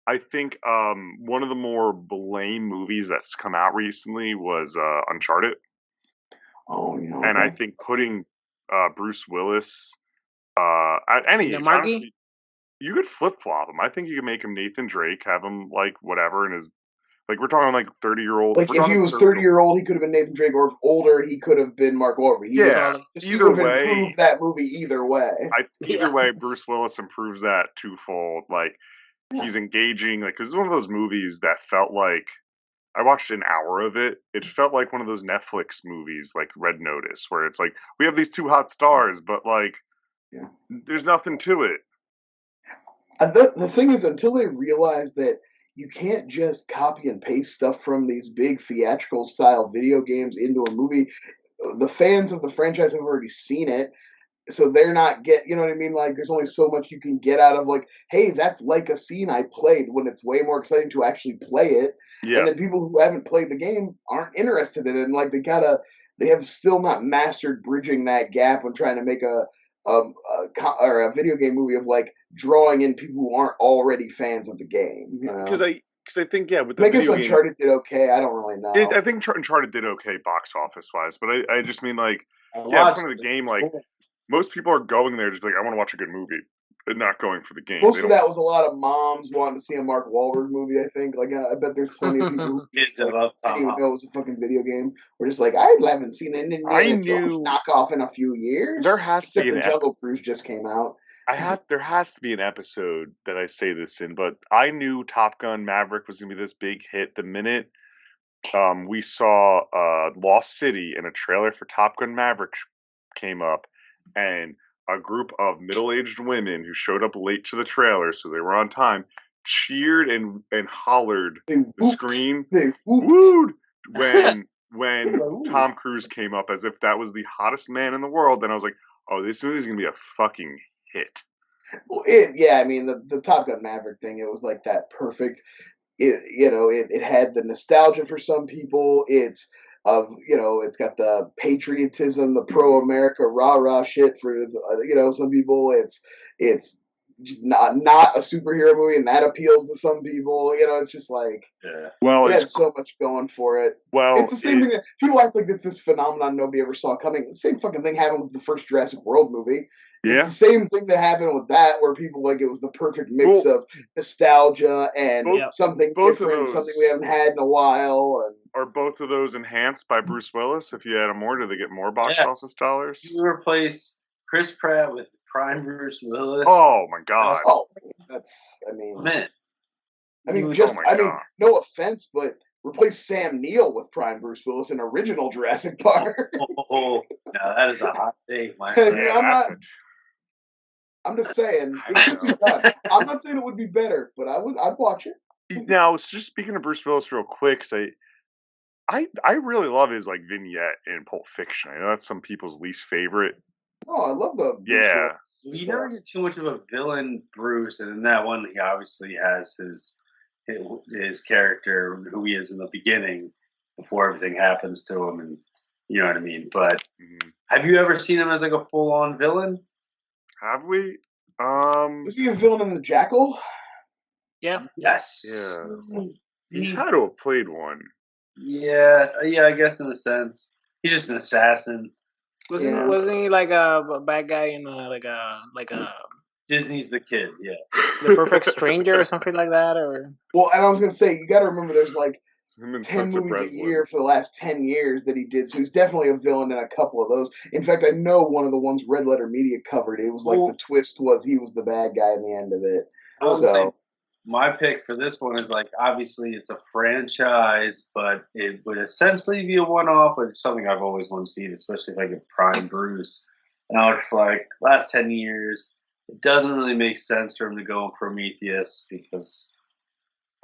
one of the more lame movies that's come out recently was Uncharted. Oh, yeah. And I think putting Bruce Willis at any age, honestly, you could flip flop him. I think you could make him Nathan Drake, have him like whatever, and his like we're talking like 30-year-old. Like if he was 30-year-old, he could have been Nathan Drake, or if older, he could have been Mark Wahlberg. Either way, improved that movie either way. Either way, Bruce Willis improves that twofold. Like he's engaging, like because it's one of those movies that felt like I watched an hour of it. It felt like one of those Netflix movies, like Red Notice, where it's like we have these two hot stars, but like there's nothing to it. The thing is, until they realize that you can't just copy and paste stuff from these big theatrical style video games into a movie, the fans of the franchise have already seen it, so they're not you know what I mean? Like, there's only so much you can get out of like, hey, that's like a scene I played, when it's way more exciting to actually play it. Yeah. And then people who haven't played the game aren't interested in it, and like they have still not mastered bridging that gap when trying to make a video game movie of like drawing in people who aren't already fans of the game. Because I think with the I guess video Uncharted did okay. I don't really know. I think Uncharted did okay box office wise, but I just mean like point of the game, like most people are going there just like I want to watch a good movie, and not going for the game. Most of that was a lot of moms wanting to see a Mark Wahlberg movie. I think like I bet there's plenty of people who didn't even know it was a fucking video game. We're just like I haven't seen an Indiana Jones knockoff in a few years. There has to be the Jungle Cruise just came out. There has to be an episode that I say this in, but I knew Top Gun Maverick was gonna be this big hit the minute we saw Lost City and a trailer for Top Gun Maverick came up, and a group of middle-aged women who showed up late to the trailer, so they were on time, cheered and hollered the screen. They wooed when Tom Cruise came up as if that was the hottest man in the world. And I was like, oh, this movie's gonna be a fucking hit. Well, I mean, the Top Gun Maverick thing, it was like that perfect. It had the nostalgia for some people. It's got the patriotism, the pro-America rah-rah shit for some people. It's not a superhero movie, and that appeals to some people. It's just like it had so much going for it. Well, it's the same thing that people act like this phenomenon nobody ever saw coming. The same fucking thing happened with the first Jurassic World movie. It's the same thing that happened with that, where people like it was the perfect mix of nostalgia and something different, something we haven't had in a while. And are both of those enhanced by Bruce Willis? If you add them more, do they get more box office dollars? You replace Chris Pratt with prime Bruce Willis. Oh my god! No offense, but replace Sam Neill with prime Bruce Willis in original Jurassic Park. Now that is a hot take, my friend. I'm just saying. I'm not saying it would be better, but I'd watch it. Now, just speaking of Bruce Willis real quick, I really love his like vignette in Pulp Fiction. I know that's some people's least favorite. Oh, I love the You never get too much of a villain, Bruce, and in that one, he obviously has his character, who he is in the beginning, before everything happens to him, and you know what I mean. But have you ever seen him as like a full-on villain? Have we? Was he a villain in The Jackal? Yeah. Yes. Yeah. He's had to have played one. Yeah, I guess in a sense. He's just an assassin. Wasn't he like a bad guy in like a Disney's The Kid, yeah. The Perfect Stranger or something like that, or? Well, and I was gonna say, you got to remember, there's like 10 movies a year for the last 10 years that he did. So he's definitely a villain in a couple of those. In fact, I know one of the ones Red Letter Media covered. It was like the twist was he was the bad guy in the end of it. I was saying, my pick for this one is like, obviously it's a franchise, but it would essentially be a one-off, but it's something I've always wanted to see, especially if I get Prime Bruce. And I was like, last 10 years, it doesn't really make sense for him to go in Prometheus because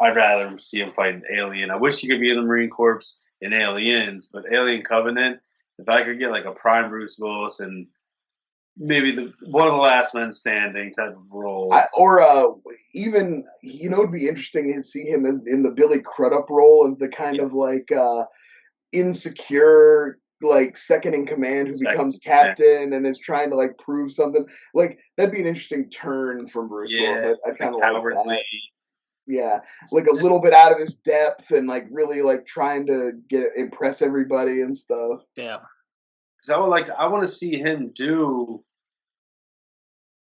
I'd rather see him fight an alien. I wish he could be in the Marine Corps in Aliens, but Alien Covenant, if I could get like a Prime Bruce Willis and maybe one of the last men standing type of role. Even, it'd be interesting to see him as in the Billy Crudup role as the kind of like insecure, like second in command who becomes captain and is trying to like prove something. Like that'd be an interesting turn from Bruce Willis. I kind of like that. Yeah, like a little bit out of his depth and like really like trying to impress everybody and stuff. Yeah. Because I want to see him do.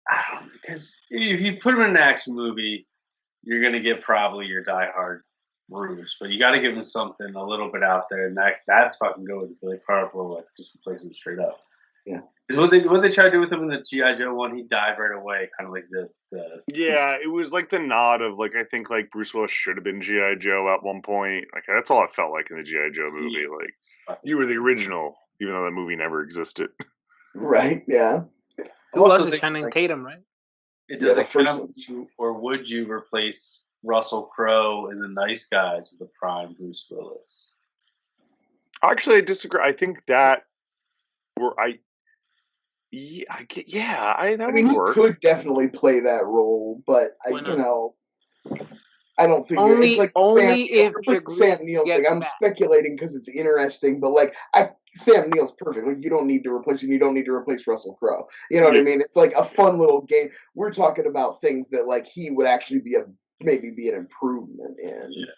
I don't know, because if you put him in an action movie, you're gonna get probably your diehard Bruce, but you got to give him something a little bit out there, and that's fucking good with Billy Crudup, like just replace him straight up. Yeah. Because what they tried to do with him in the G.I. Joe one, he died right away, kind of like the. Yeah, it was like the nod of like I think like Bruce Willis should have been G.I. Joe at one point. Like that's all it felt like in the G.I. Joe movie. Like you were the original, even though that movie never existed. Right. Yeah. Who was it? Channing Tatum, right? Does it count, or would you replace Russell Crowe in The Nice Guys with a prime Bruce Willis? Actually, I disagree. I think that he could definitely play that role, but I don't think it's like Sam Neill's thing. I'm speculating because it's interesting, but like Sam Neill's perfect. Like you don't need to replace him. You don't need to replace Russell Crowe. You know what I mean? It's like a fun little game. We're talking about things that like he would actually maybe be an improvement in. Yeah.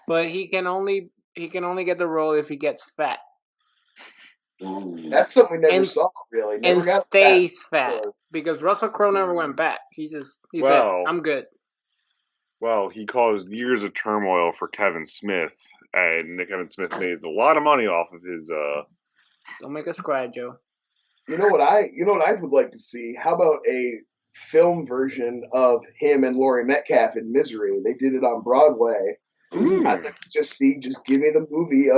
But he can only get the role if he gets fat. Ooh. That's something we never saw really. Never got stays fat because Russell Crowe never went back. He said, "I'm good." Well, he caused years of turmoil for Kevin Smith, and Kevin Smith made a lot of money off of his. Don't make us cry, Joe. You know what I would like to see? How about a film version of him and Laurie Metcalf in Misery? They did it on Broadway. I'd like to just give me the movie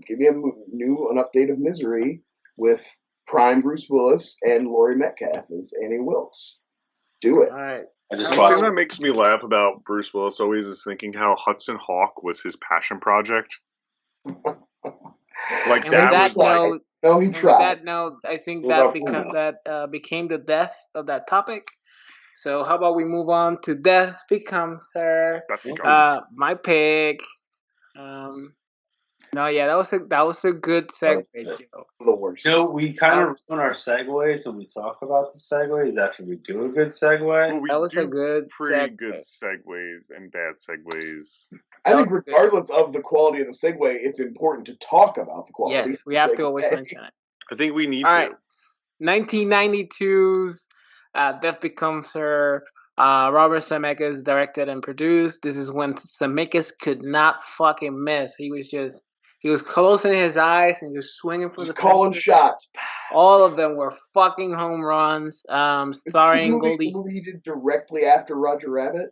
give me an update of Misery with prime Bruce Willis and Laurie Metcalf as Annie Wilkes. Do it. All right. The thing that makes me laugh about Bruce Willis always is thinking how Hudson Hawk was his passion project. Like and that was like no, he tried. I think that became the death of that topic. So how about we move on to Death Becomes Her? My pick. That was a good segue. The worst. So we kind of run our segues when we talk about the segues after we do a good segue. Well, that was a good pretty good segues and bad segues. I think regardless of the quality of the segue, it's important to talk about the quality. Yes, we have to always mention it. I think we need to. Right. 1992's Death Becomes Her. Robert Zemeckis directed and produced. This is when Zemeckis could not fucking miss. He was closing his eyes and just swinging for the calling shots. All of them were fucking home runs. Starring Goldie. The movie he did directly after Roger Rabbit.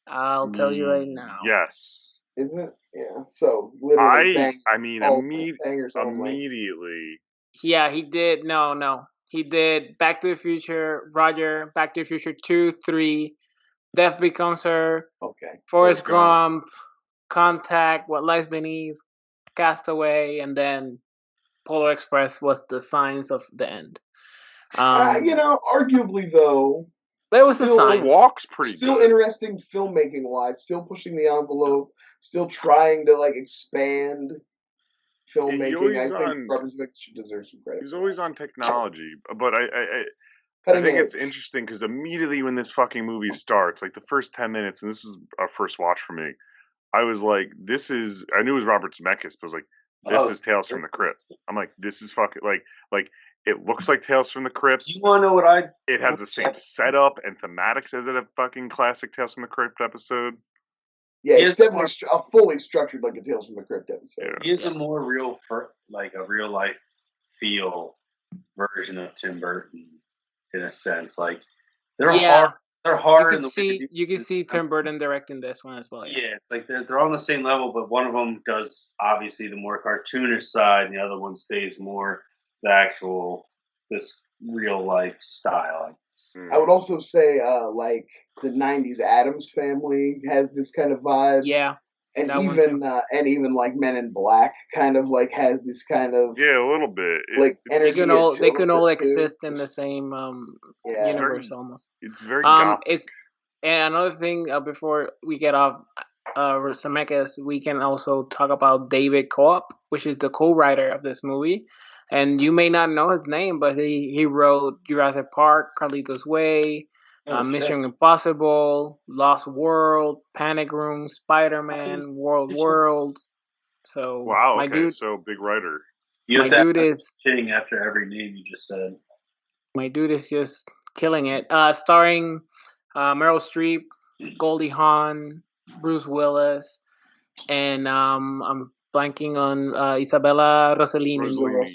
I'll tell you right now. Yes. Isn't it? Yeah. So literally, immediately. Yeah, he did. No. He did Back to the Future, Roger, Back to the Future 2, 3, Death Becomes Her, Forrest Gump, Contact, What Lies Beneath, Castaway, and then Polar Express was the Signs of the End. Arguably though, that was the sign. Walk's pretty still good. Interesting filmmaking wise, still pushing the envelope, still trying to expand filmmaking. I think Robert Zemeckis should deserve some credit. He's always on technology, but I think it's interesting because immediately when this fucking movie starts, like the first 10 minutes, and this was a first watch for me, I was like, I knew it was Robert Zemeckis, but I was like, this is Tales from the Crypt. I'm like, this is fucking like it looks like Tales from the Crypt. You want to know what It has the same setup and thematics as a fucking classic Tales from the Crypt episode. Yeah, it's definitely a fully structured like a Tales from the Crypt episode. He is a more real, like a real life feel version of Tim Burton, in a sense. Like they're hard. They're hard. You can see Tim Burton directing this one as well. Yeah, it's like they're on the same level, but one of them does obviously the more cartoonish side, and the other one stays more the actual this real life style. I would also say like the '90s Addams Family has this kind of vibe. Yeah. And even like Men in Black kind of like has this kind of a little bit like they can all exist in the same universe almost. It's very gothic. And another thing before we get off Zemeckis, we can also talk about David Koepp, which is the co-writer of this movie. And you may not know his name, but he wrote Jurassic Park, Carlitos Way, Mission Impossible, Lost World, Panic Room, Spider-Man, World. So wow, okay, so big writer. My dude is kidding after every name you just said. My dude is just killing it. Starring Merrill Streep, Goldie Hawn, Bruce Willis, and I'm blanking on Isabella Rossellini.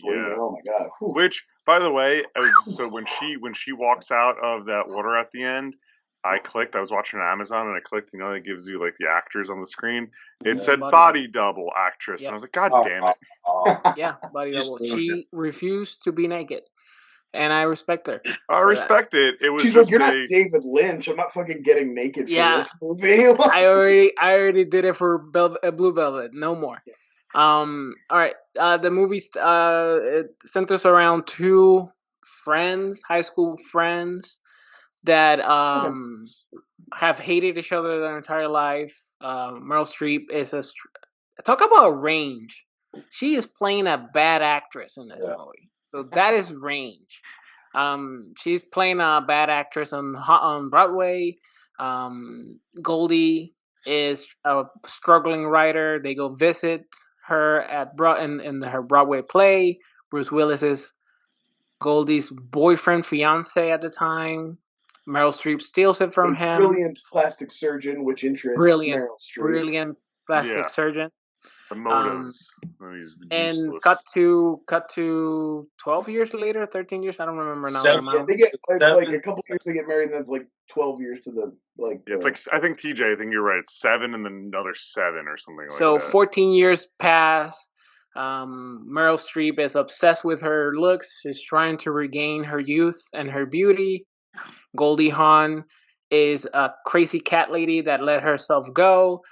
Yeah. Oh my god! Which, by the way, so when she walks out of that water at the end, I was watching on Amazon and I clicked, it gives you like the actors on the screen. It said body double actress, and I was like, God damn it! Yeah, body double. She refused to be naked. And I respect her. I respect it. It was She's just like, you're not David Lynch. I'm not fucking getting naked for this movie. I already did it for Blue Velvet. No more. Yeah. All right. The movie it centers around two friends, high school friends, that have hated each other their entire life. Merrill Streep is talk about range. She is playing a bad actress in this movie. So that is range. She's playing a bad actress on Broadway. Goldie is a struggling writer. They go visit her in her Broadway play. Bruce Willis is Goldie's boyfriend, fiance at the time. Meryl Streep steals it from him. Brilliant plastic surgeon, which interests Meryl Streep. Brilliant plastic surgeon. The motives. And cut to 12 years later, 13 years. I don't remember now. They get like a couple years they get married, and that's like 12 years to the like. Yeah, it's like I think TJ. I think you're right. It's 7 and then another 7 or something like that. So 14 years pass. Meryl Streep is obsessed with her looks. She's trying to regain her youth and her beauty. Goldie Hawn is a crazy cat lady that let herself go.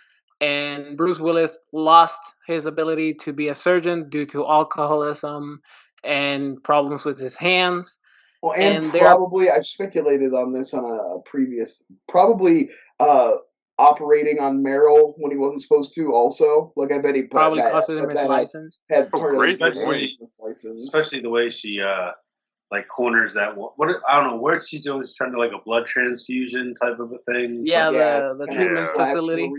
And Bruce Willis lost his ability to be a surgeon due to alcoholism and problems with his hands. Well, and probably, I've speculated on this on a previous, probably operating on Merrill when he wasn't supposed to also. Like, I bet he probably costed him his license. Had part of his license. Especially the way she like corners that what I don't know what she's doing. She's trying to like a blood transfusion type of a thing. Yeah, the treatment facility.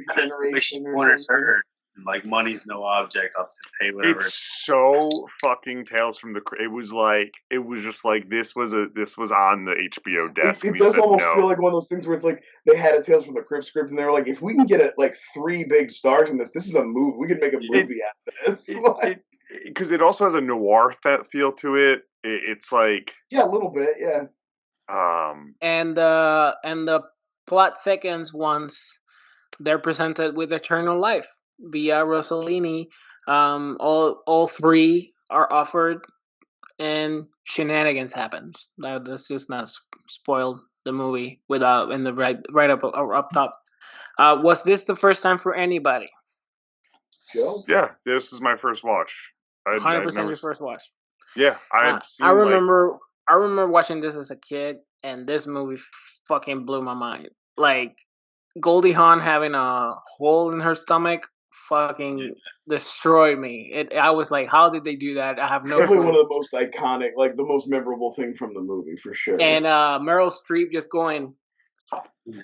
She corners her. Like money's no object. I'll just pay whatever. It's so fucking Tales from the Crypt. It was just like this was on the HBO desk. It does almost feel like one of those things where it's like they had a Tales from the Crypt script and they were like, if we can get like 3 big stars in this is a movie. We could make a movie out of this. Because it also has a noir feel to it. It's like a little bit, yeah. And the plot thickens once they're presented with eternal life via Rossellini. All 3 are offered, and shenanigans happen. Let's just not spoil the movie without in the right up top. Was this the first time for anybody? Joe? Yeah, this is my first watch. 100% your first watch. Yeah, I remember watching this as a kid, and this movie fucking blew my mind. Like Goldie Hawn having a hole in her stomach fucking destroyed me. I was like, how did they do that? I have no clue. Definitely one of the most iconic, like the most memorable thing from the movie for sure. And Meryl Streep just going.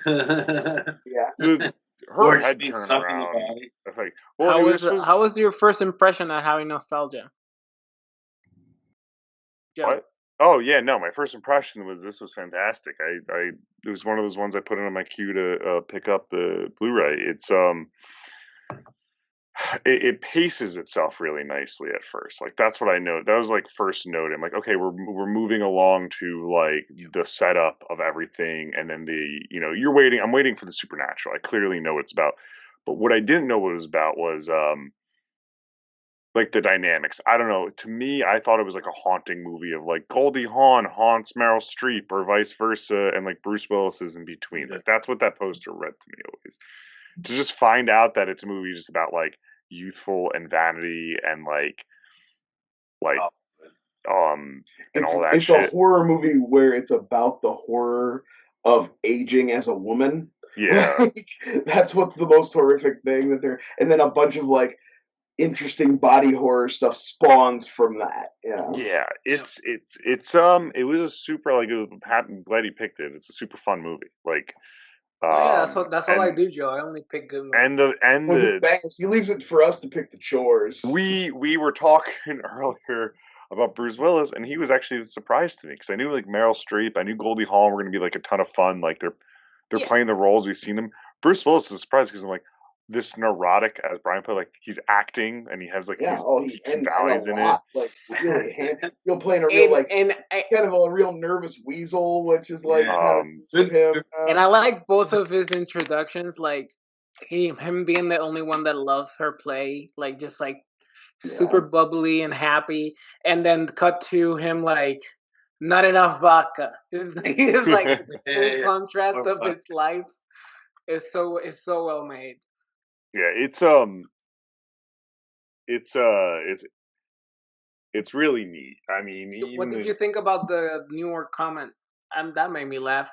Yeah. Her head turn around. Like, how was your first impression of having nostalgia? Joe? What? Oh yeah, no. My first impression was this was fantastic. It was one of those ones I put in on my queue to pick up the Blu-ray. It paces itself really nicely at first. Like that's what I know. That was like first note. I'm like, okay, we're moving along to like the setup of everything, and then you're waiting. I'm waiting for the supernatural. I clearly know what it's about, but what I didn't know what it was about was like the dynamics. I don't know. To me, I thought it was like a haunting movie of like Goldie Hawn haunts Meryl Streep or vice versa, and like Bruce Willis is in between. Like that's what that poster read to me always. To just find out that it's a movie just about like youthful and vanity and like and all that it's shit. a horror movie where it's about the horror of aging as a woman. Yeah. Like, that's what's the most horrific thing that they're, and then a bunch of like interesting body horror stuff spawns from that. Yeah, it was a super like I'm glad he picked it. It's a super fun movie. Like yeah, that's all I do, Joe. I only pick good movies. And he leaves it for us to pick the chores. We were talking earlier about Bruce Willis, and he was actually a surprise to me because I knew like Meryl Streep, I knew Goldie Hawn were going to be like a ton of fun. Like they're playing the roles we've seen them. Bruce Willis is surprised because I'm like this neurotic, as Brian put, like he's acting and he has like these peaks and valleys in it. Like really, you'll play in a real kind of a real nervous weasel, which is like kind of him. And I like both of his introductions, like him being the only one that loves her play, like just like super bubbly and happy, and then cut to him like not enough vodka. It's like the full contrast of his life is so well made. Yeah, it's really neat. I mean, what did you think about the Newark comment? That made me laugh.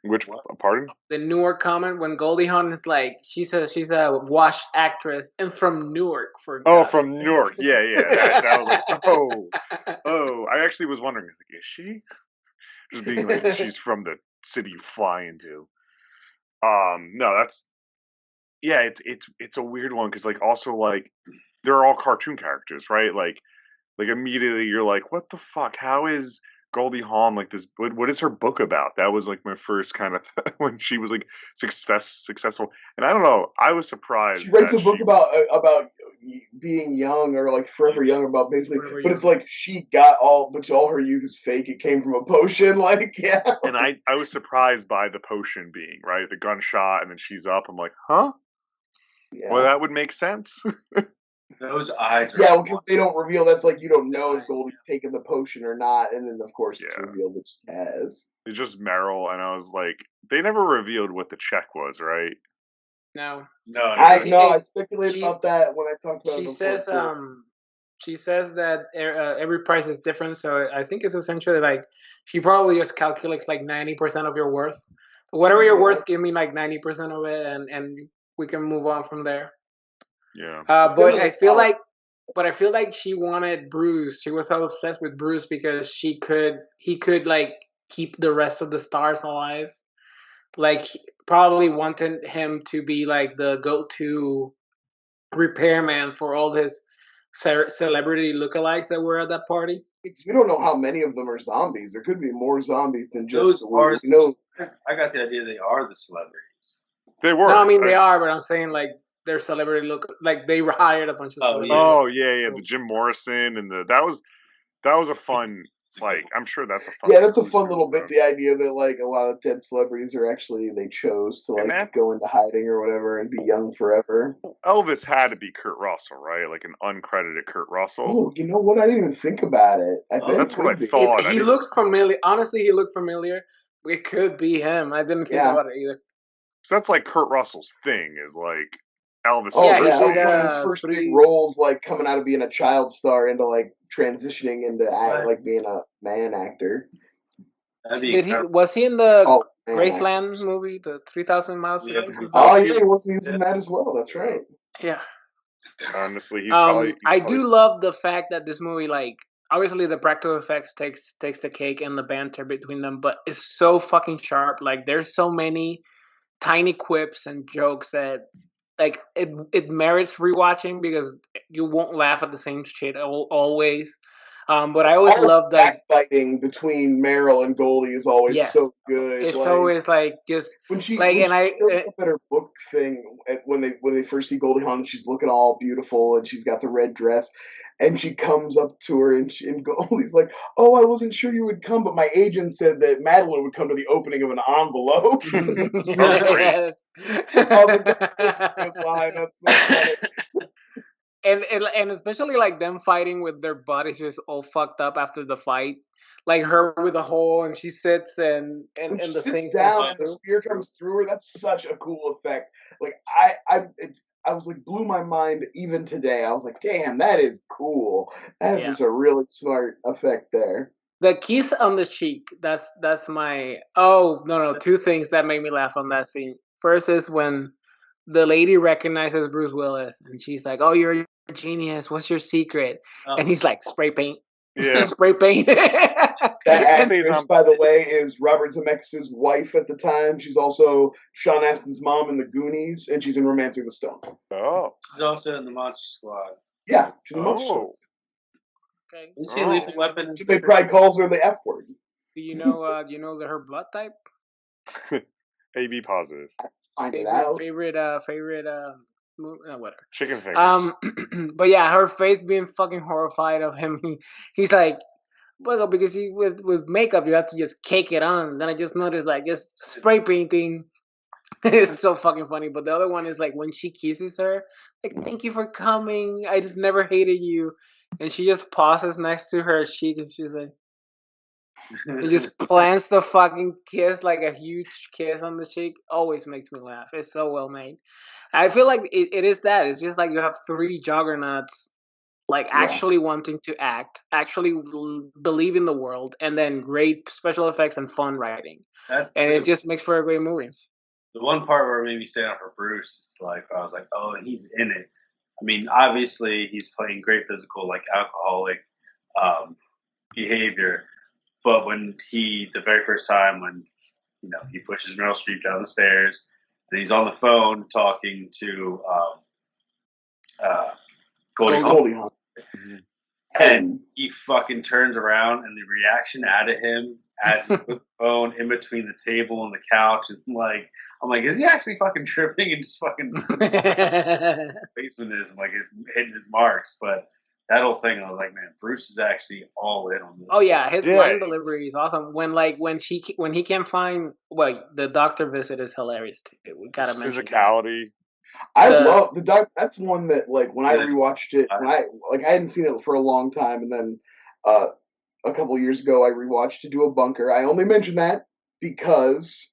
Which pardon? The Newark comment when Goldie Hawn is like, she says she's a washed actress and from Newark for. From Newark, yeah. That was like, I actually was wondering, like, is she? Just being like, she's from the city you fly into. No, that's. Yeah, it's a weird one because like also like they're all cartoon characters, right? Like immediately you're like, what the fuck? How is Goldie Hawn like this? What is her book about? That was like my first kind of when she was like successful, and I don't know. I was surprised. She writes a book about being young or like forever young, about basically, but it's like she got all her youth is fake. It came from a potion, like And I was surprised by the potion being right, the gunshot, and then she's up. I'm like, huh? Yeah. Well, that would make sense. Those eyes are... Yeah, because they don't reveal. That's like you don't know if Goldie's taken the potion or not, and then of course it's revealed that she has. It's just Merrill, and I was like, they never revealed what the check was, right? No. I speculated about that when I talked about. She says that every price is different, so I think it's essentially like she probably just calculates like 90% of your worth. Whatever you're worth, give me like 90% of it, and we can move on from there. Yeah. But I feel like she wanted Bruce. She was so obsessed with Bruce because he could like keep the rest of the stars alive. Like probably wanted him to be like the go-to repairman for all his celebrity lookalikes that were at that party. You don't know how many of them are zombies. There could be more zombies than just I got the idea they are the celebrities. They were. No, I mean they are, but I'm saying like their celebrity look, like they hired a bunch of celebrities. Oh yeah, the Jim Morrison and that was a fun. Like I'm sure that's a fun. Yeah, that's a fun little bit. The idea that like a lot of dead celebrities are actually they chose to like go into hiding or whatever and be young forever. Elvis had to be Kurt Russell, right? Like an uncredited Kurt Russell. Oh, you know what? I didn't even think about it. That's what I thought. He looked familiar. Honestly, he looked familiar. It could be him. I didn't think about it either. So that's like Kurt Russell's thing is like Elvis. Oh yeah, one of his first big roles, like coming out of being a child star into like transitioning into like being a man actor. Was he in the Graceland movie, the 3,000 Miles to Graceland? Oh yeah, he was in that as well. That's right. Yeah. Honestly, he's probably. I do love the fact that this movie, like, obviously the practical effects takes the cake and the banter between them, but it's so fucking sharp. Like, there's so many tiny quips and jokes that like it merits rewatching because you won't laugh at the same shit always. But I always loved backbiting between Merrill and Goldie is always so good. It's always like just when she like, and I shows up at her book thing when they first see Goldie Hawn, she's looking all beautiful and she's got the red dress, and she comes up to her and Goldie's like, "Oh, I wasn't sure you would come, but my agent said that Madeline would come to the opening of an envelope." Yes. That's such a good line. That's so funny. And especially like them fighting with their bodies just all fucked up after the fight, like her with a hole and she sits and she the sits thing down and the spear comes through her. That's such a cool effect. Like I was like, blew my mind even today. I was like, damn, that is cool. That is just a really smart effect there. The kiss on the cheek. That's my. Oh no! Two things that made me laugh on that scene. First is when the lady recognizes Bruce Willis and she's like, "Oh, you're a genius. What's your secret?" And he's like, "Spray paint." Yeah, spray paint. That actress, by the way, is Robert Zemeckis' wife at the time. She's also Sean Astin's mom in The Goonies, and she's in Romancing the Stone. Oh, she's also in the Monster Squad. Yeah, she's in the Monster Squad. Okay. Is she Lethal Weapon? They probably calls her the F word. Do you know? Her blood type? AB positive. Find it out. Favorite. Whatever. Chicken fingers. But yeah, her face being fucking horrified of him. He's like, well, because with makeup you have to just cake it on. Then I just noticed like just spray painting. It's so fucking funny. But the other one is like when she kisses her, like, "Thank you for coming. I just never hated you." And she just pauses next to her cheek and she's like, and just plants the fucking kiss, like a huge kiss on the cheek. Always makes me laugh. It's so well made. I feel like it is that. It's just like you have three juggernauts, like actually wanting to act, actually believe in the world, and then great special effects and fun writing. It just makes for a great movie. The one part where it made me stand up for Bruce is like, I was like, oh, he's in it. I mean, obviously he's playing great physical, like alcoholic behavior. But when the very first time when, he pushes Merrill Streep down the stairs and he's on the phone talking to Goldie Hawn. And he fucking turns around and the reaction out of him as he's with the phone in between the table and the couch, and I'm like, is he actually fucking tripping and just fucking basement is and like hitting his marks? But that whole thing, I was like, man, Bruce is actually all in on this. Oh yeah, his line delivery is awesome. When he can't find, well, the doctor visit is hilarious too. We gotta mention physicality. I love the doc. That's one that when I rewatched it, I hadn't seen it for a long time, and then a couple of years ago I rewatched To Do a Bunker. I only mention that because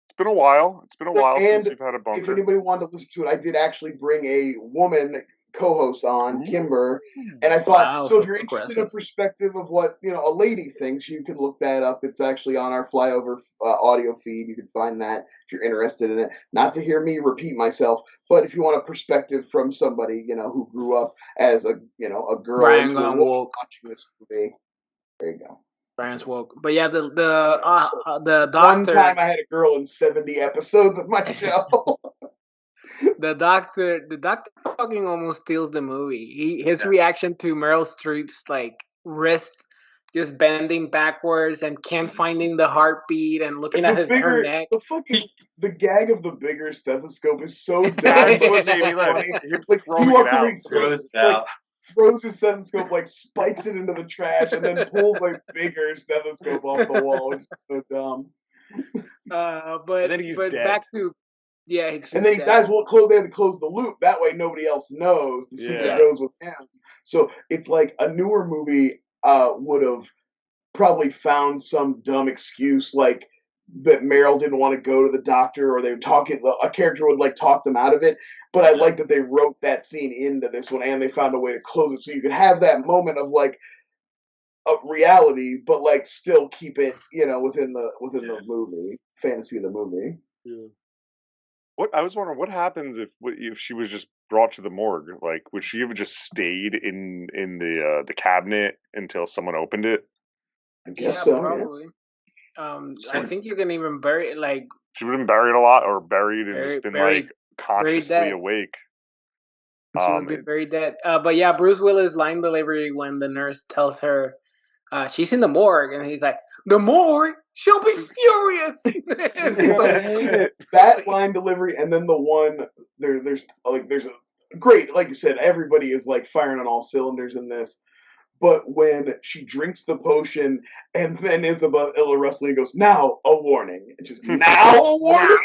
it's been a while. Since we've had a bunker. If anybody wanted to listen to it, I did actually bring a woman co-host on, Kimber, and I thought, so if you're interested in a perspective of what a lady thinks, you can look that up. It's actually on our Flyover audio feed. You can find that if you're interested in it. Not to hear me repeat myself, but if you want a perspective from somebody who grew up as a girl into a woman watching this movie, there you go. Brian's woke, but yeah, the doctor. One time I had a girl in 70 episodes of my show. The doctor fucking almost steals the movie. His reaction to Meryl Streep's wrist just bending backwards and can't finding the heartbeat and looking at her neck. The gag of the bigger stethoscope is so dumb. He walks over and throws his stethoscope, spikes it into the trash, and then pulls bigger stethoscope off the wall. It's so dumb. But then he's dead. Back to. Yeah, and then he dies. Well, they have to close the loop. That way, nobody else knows. The secret goes with him. So it's like a newer movie would have probably found some dumb excuse, that Meryl didn't want to go to the doctor, or they would a character would talk them out of it. But I like that they wrote that scene into this one, and they found a way to close it so you could have that moment of a reality, but still keep it within the movie fantasy of the movie. Yeah. I was wondering what happens if she was just brought to the morgue. Would she have just stayed in the cabinet until someone opened it? I guess so. Probably. I think you can even bury it. She would have been buried a lot, or buried and just been consciously awake. She would be very dead. But yeah, Bruce Willis line delivery when the nurse tells her she's in the morgue, and he's like, "The morgue? She'll be furious." That line delivery, and then the one there's a great, like you said, everybody is like firing on all cylinders in this. But when she drinks the potion, and then Isabella Rossellini goes, "Now a warning," and just now a warning.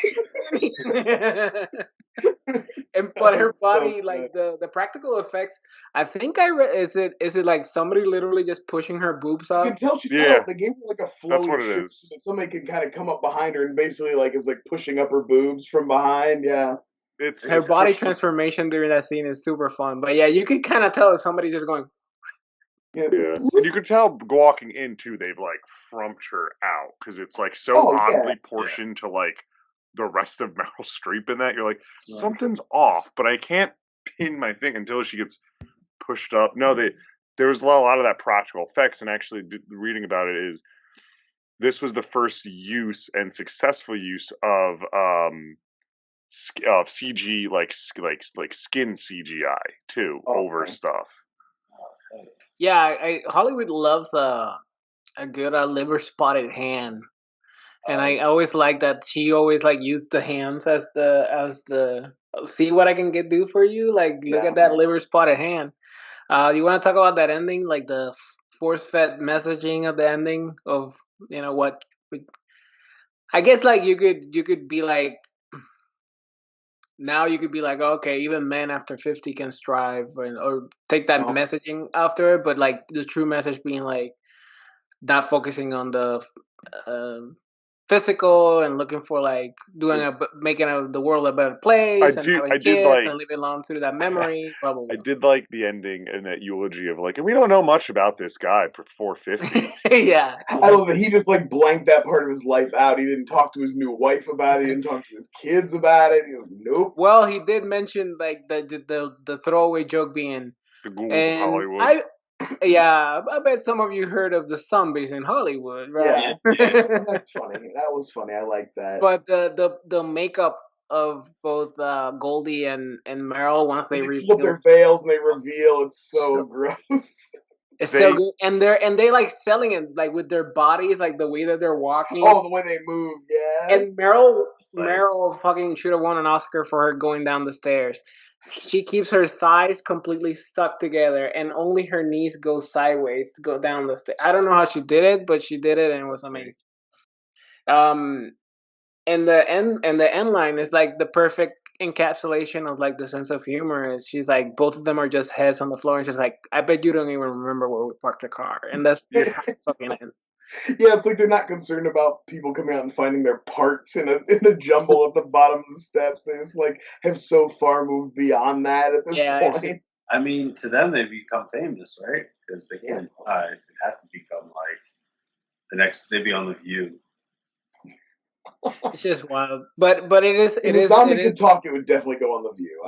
But her body, so like the practical effects, I think I read, is it like somebody literally just pushing her boobs up? You can tell she's they gave her like a flowy shirt so that somebody can kind of come up behind her and basically like is like pushing up her boobs from behind. Yeah, her body transformation during that scene is super fun. But yeah, you can kind of tell somebody just going. Yeah, and you could tell walking in too. They've like frumped her out because it's like so oddly portioned to like the rest of Meryl Streep in that. You're like, something's off, but I can't pin my thing until she gets pushed up. No, there was a lot of that practical effects, and actually reading about it is this was the first use and successful use of CG like skin CGI too over stuff. Yeah, Hollywood loves a good liver spotted hand. And I always like that she always like used the hands as the see what I can do for you. Like look at that liver spotted hand. You want to talk about that ending, like the force fed messaging of the ending of what? I guess like you could be like now you could be like, okay, even men after 50 can strive or take that messaging after it, but like the true message being like not focusing on the physical and looking for like making the world a better place and having kids and living long through that memory. Blah, blah, blah. I did like the ending and that eulogy of like, and we don't know much about this guy for 450. Yeah, I love that he just like blanked that part of his life out. He didn't talk to his new wife about it. He didn't talk to his kids about it. He was nope. Well, he did mention like the throwaway joke being the ghouls of Hollywood. Yeah, I bet some of you heard of the zombies in Hollywood, right? Yeah. That's funny. That was funny. I like that. But the makeup of both Goldie and Merrill once they pull up their veils and they reveal, it's so gross. It's so good, and they like selling it like with their bodies, like the way that they're walking. Oh, the way they move, yeah. And Merrill fucking should have won an Oscar for her going down the stairs. She keeps her thighs completely stuck together, and only her knees go sideways to go down the stairs. I don't know how she did it, but she did it, and it was amazing. And the end line is like the perfect encapsulation of like the sense of humor. She's like, both of them are just heads on the floor, and she's like, I bet you don't even remember where we parked the car, and that's the fucking end. Yeah, it's like they're not concerned about people coming out and finding their parts in a jumble at the bottom of the steps. They just like have so far moved beyond that at this point. I mean, to them, they become famous, right? Because they can't die. They have to become like the next. They'd be on The View. It's just wild, but it is. If a zombie could talk, it would definitely go on The View.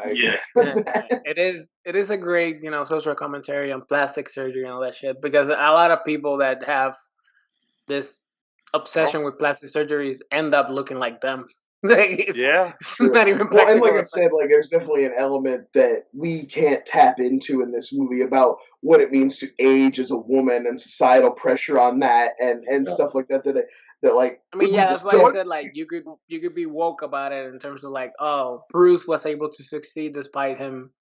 It is a great social commentary on plastic surgery and all that shit, because a lot of people that have this obsession with plastic surgeries end up looking like them. It's not even practical. Well, and like I said, like there's definitely an element that we can't tap into in this movie about what it means to age as a woman and societal pressure on that and stuff like that. That like, I mean, that's why I said like you could be woke about it in terms of like, oh, Bruce was able to succeed despite him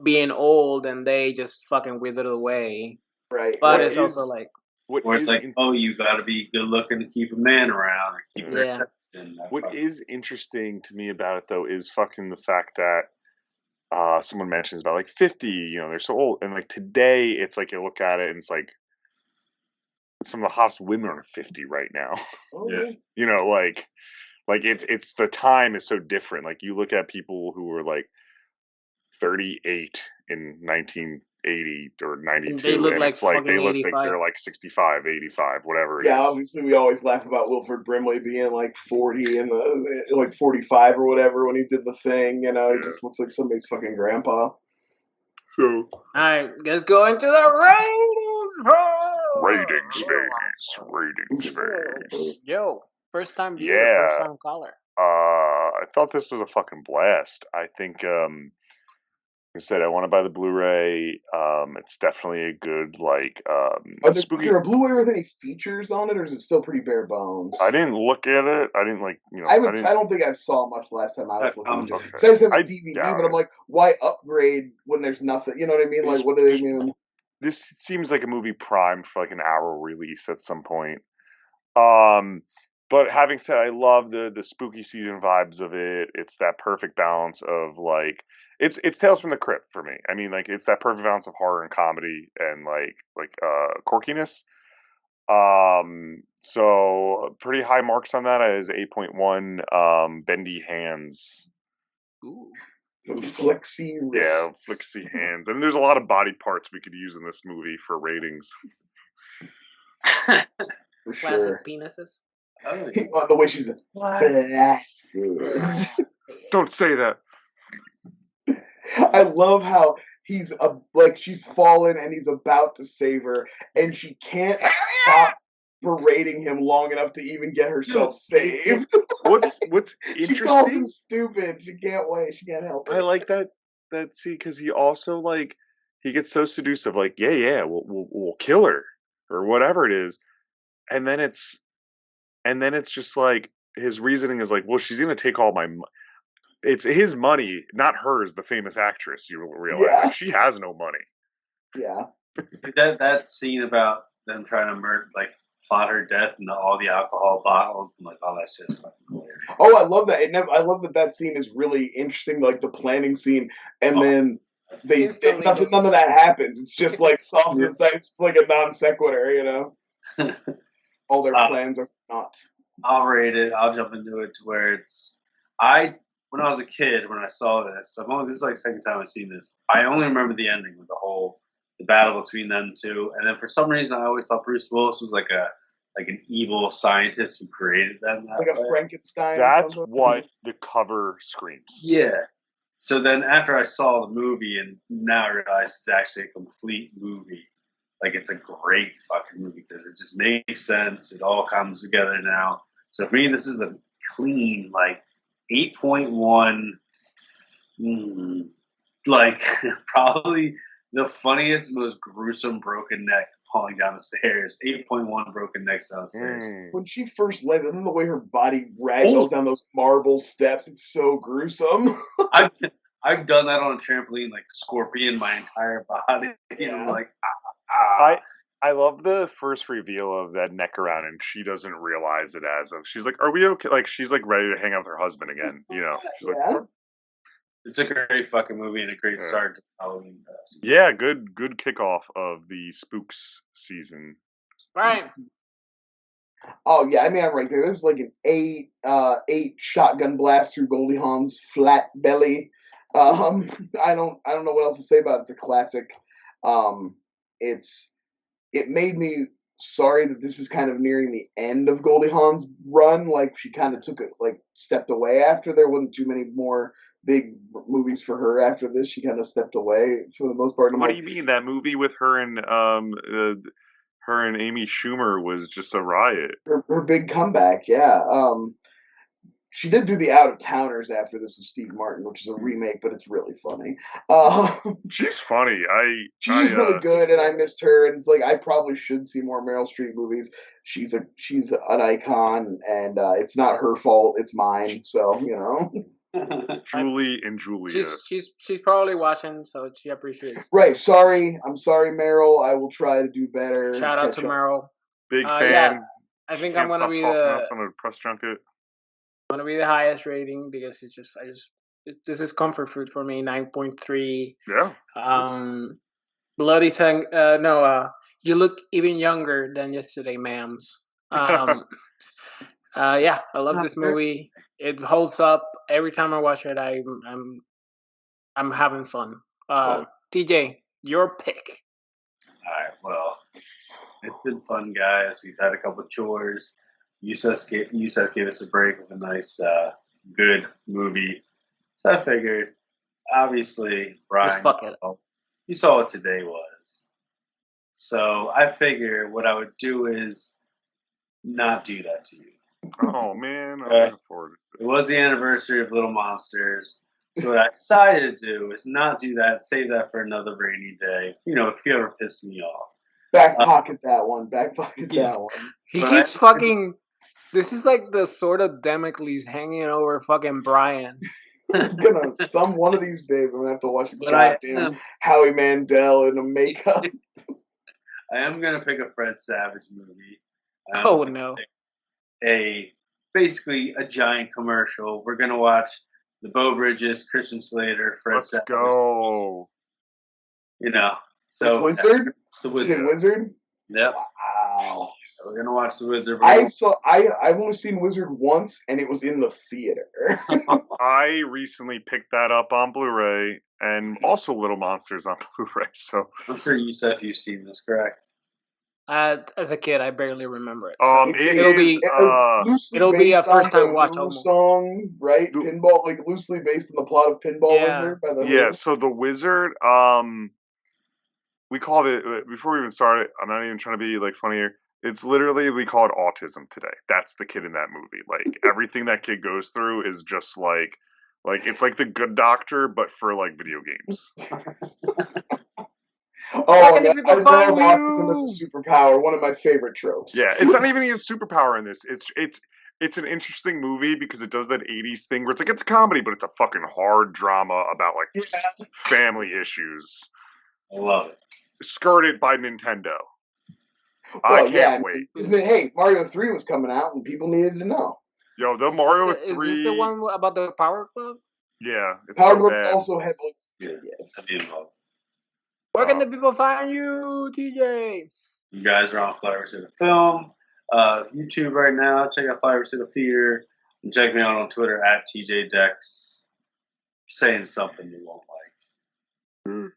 being old, and they just fucking withered away. Right. But it's also like. Where it's like, oh, you got to be good looking to keep a man around. Or keep What is interesting to me about it, though, is fucking the fact that someone mentions about like 50, they're so old. And like today, it's like you look at it and it's like some of the hottest women are 50 right now. Oh, yeah. Like it's the time is so different. Like you look at people who were like 38 in 1980 or 92, they look and like it's like they look 85. like they're like 65, 85, whatever it is. Yeah, obviously we always laugh about Wilford Brimley being like 40 and like 45 or whatever when he did The Thing. He just looks like somebody's fucking grandpa. So, all right, let's go into the ratings phase. Yo, first time viewer, first time caller. I thought this was a fucking blast. I think I said I want to buy the Blu-ray. It's definitely a good Is there a Blu-ray with any features on it, or is it still pretty bare bones? I didn't look at it. I didn't I don't think I saw much last time I was looking. Okay. So I just have a DVD, but I'm like, why upgrade when there's nothing? You know what I mean? Like, what do they mean? This seems like a movie primed for like an hour release at some point. But having said, I love the spooky season vibes of it. It's that perfect balance of like it's Tales from the Crypt for me. I mean, like it's that perfect balance of horror and comedy and quirkiness. So pretty high marks on that as 8.1. Bendy hands. Ooh. Flexy wrists. Yeah, flexy hands. And there's a lot of body parts we could use in this movie for ratings. For Classic sure. Penises. The way she's flaccid. Don't say that. I love how he's she's fallen and he's about to save her, and she can't stop berating him long enough to even get herself saved. What's interesting? She calls him stupid. She can't wait. She can't help it. I like that because he also he gets so seductive. Like, yeah, we'll kill her or whatever it is, and then it's just like his reasoning is like, well, she's gonna take all my. It's his money, not hers. The famous actress, you realize, like, she has no money. Yeah. That scene about them trying to plot her death and all the alcohol bottles and all that shit is fucking hilarious. Oh, I love that. I love that scene is really interesting, like the planning scene, and then none of that happens. It's just like soft inside. It's just like a non sequitur, you know. All their plans are not. I'll rate it. I'll jump into it to where it's when I was a kid, when I saw this, this is like the second time I've seen this. I only remember the ending with the battle between them two, and then for some reason I always thought Bruce Willis was like an evil scientist who created them. Like a Frankenstein. That's what the cover screams. Yeah. So then after I saw the movie, and now I realize it's actually a complete movie. Like, it's a great fucking movie because it just makes sense. It all comes together now. So for me, this is a clean 8.1. Probably the funniest, most gruesome broken neck falling down the stairs. 8.1 broken necks down the stairs. When she first landed, and the way her body ragdolls down those marble steps, it's so gruesome. I've done that on a trampoline, scorpion my entire body. Yeah. And I'm I love the first reveal of that neck around, and she doesn't realize it she's like, "Are we okay?" Like, she's like ready to hang out with her husband again. You know, she's it's a great fucking movie and a great start to Halloween. Yeah, good kickoff of the Spooks season. Right. Oh yeah, I mean I'm right there. This is like an 8 shotgun blast through Goldie Hawn's flat belly. I don't know what else to say about it. It's a classic. It made me sorry that this is kind of nearing the end of Goldie Hawn's run. Like, she kind of stepped away after. There wasn't too many more big movies for her after this. She kind of stepped away for the most part. What do you mean? That movie with her and Amy Schumer was just a riot. Her big comeback, yeah. She did do The Out of Towners after this with Steve Martin, which is a remake, but it's really funny. She's funny. She's really good, and I missed her. And it's like, I probably should see more Merrill Streep movies. She's an icon, and it's not her fault; it's mine. So you know. Julie and Julia. She's probably watching, so she appreciates. Right. Sorry. I'm sorry, Meryl. I will try to do better. Shout out to Meryl. Big fan. Yeah, I think I'm gonna be on a press junket. Going to be the highest rating because this is comfort food for me. 9.3. Yeah. Bloody sang. You look even younger than yesterday, ma'ams. Yeah, I love this movie. It holds up every time I watch it. I'm having fun. TJ, your pick. All right. Well, it's been fun, guys. We've had a couple of chores. Jusef gave us a break with a nice, good movie. So I figured, obviously, Brian, you saw what today was. So I figured what I would do is not do that to you. Oh, man. I'm looking forward to it. It was the anniversary of Little Monsters. So what I decided to do is not do that. Save that for another rainy day. You know, if you ever piss me off. Back pocket that one. Back pocket that one. He keeps fucking. This is like the sword of Damocles hanging over fucking Brian. One of these days I'm gonna have to watch goddamn Howie Mandel in a makeup. I am gonna pick a Fred Savage movie. Oh no! Basically a giant commercial. We're gonna watch the Beau Bridges, Christian Slater, Fred Savage. Let's go. You know, so Wizard. It's the Wizard. Wizard. Yep. Wow. So we're gonna watch the Wizard. I've only seen Wizard once, and it was in the theater. I recently picked that up on Blu-ray, and also Little Monsters on Blu-ray. So I'm sure you've seen this, correct? As a kid, I barely remember it. So it'll be a first-time watch. Song, right? Pinball, like loosely based on the plot of Pinball Wizard. By the Hood. So the Wizard, we called it before we even started. I'm not even trying to be like funny here. It's literally, we call it autism today. That's the kid in that movie. Like everything that kid goes through is just like it's like The Good Doctor, but for like video games. I love autism as a superpower. One of my favorite tropes. Yeah, it's not even a superpower in this. It's an interesting movie because it does that 80s thing where it's like it's a comedy, but it's a fucking hard drama about like family issues. I love it. Skirted by Nintendo. Well, I can't wait. Hey, Mario 3 was coming out and people needed to know. Yo, the Mario 3... Is this the one about the Power Glove? Yeah. It's Power Glove's also heavily... Yes. Where can the people find you, TJ? You guys are on Flyover City Film. YouTube right now. Check out Flyover City Theater. And check me out on Twitter at TJDex. Saying something you won't like.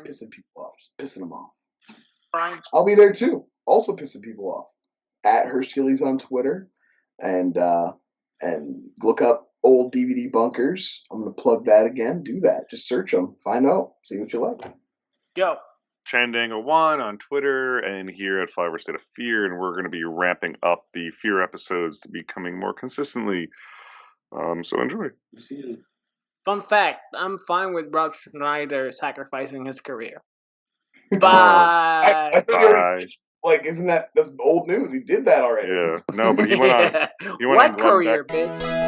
Pissing people off. Just pissing them off. Brian. I'll be there too. Also pissing people off. At Hershkillies on Twitter. And look up old DVD bunkers. I'm going to plug that again. Do that. Just search them. Find out. See what you like. Yo. Chandango1 on Twitter and here at Flyover State of Fear, and we're going to be ramping up the Fear episodes to be coming more consistently. So enjoy. Fun fact, I'm fine with Rob Schneider sacrificing his career. Bye. I thought that's old news. He did that already. Yeah. No, but he went on. What career, bitch?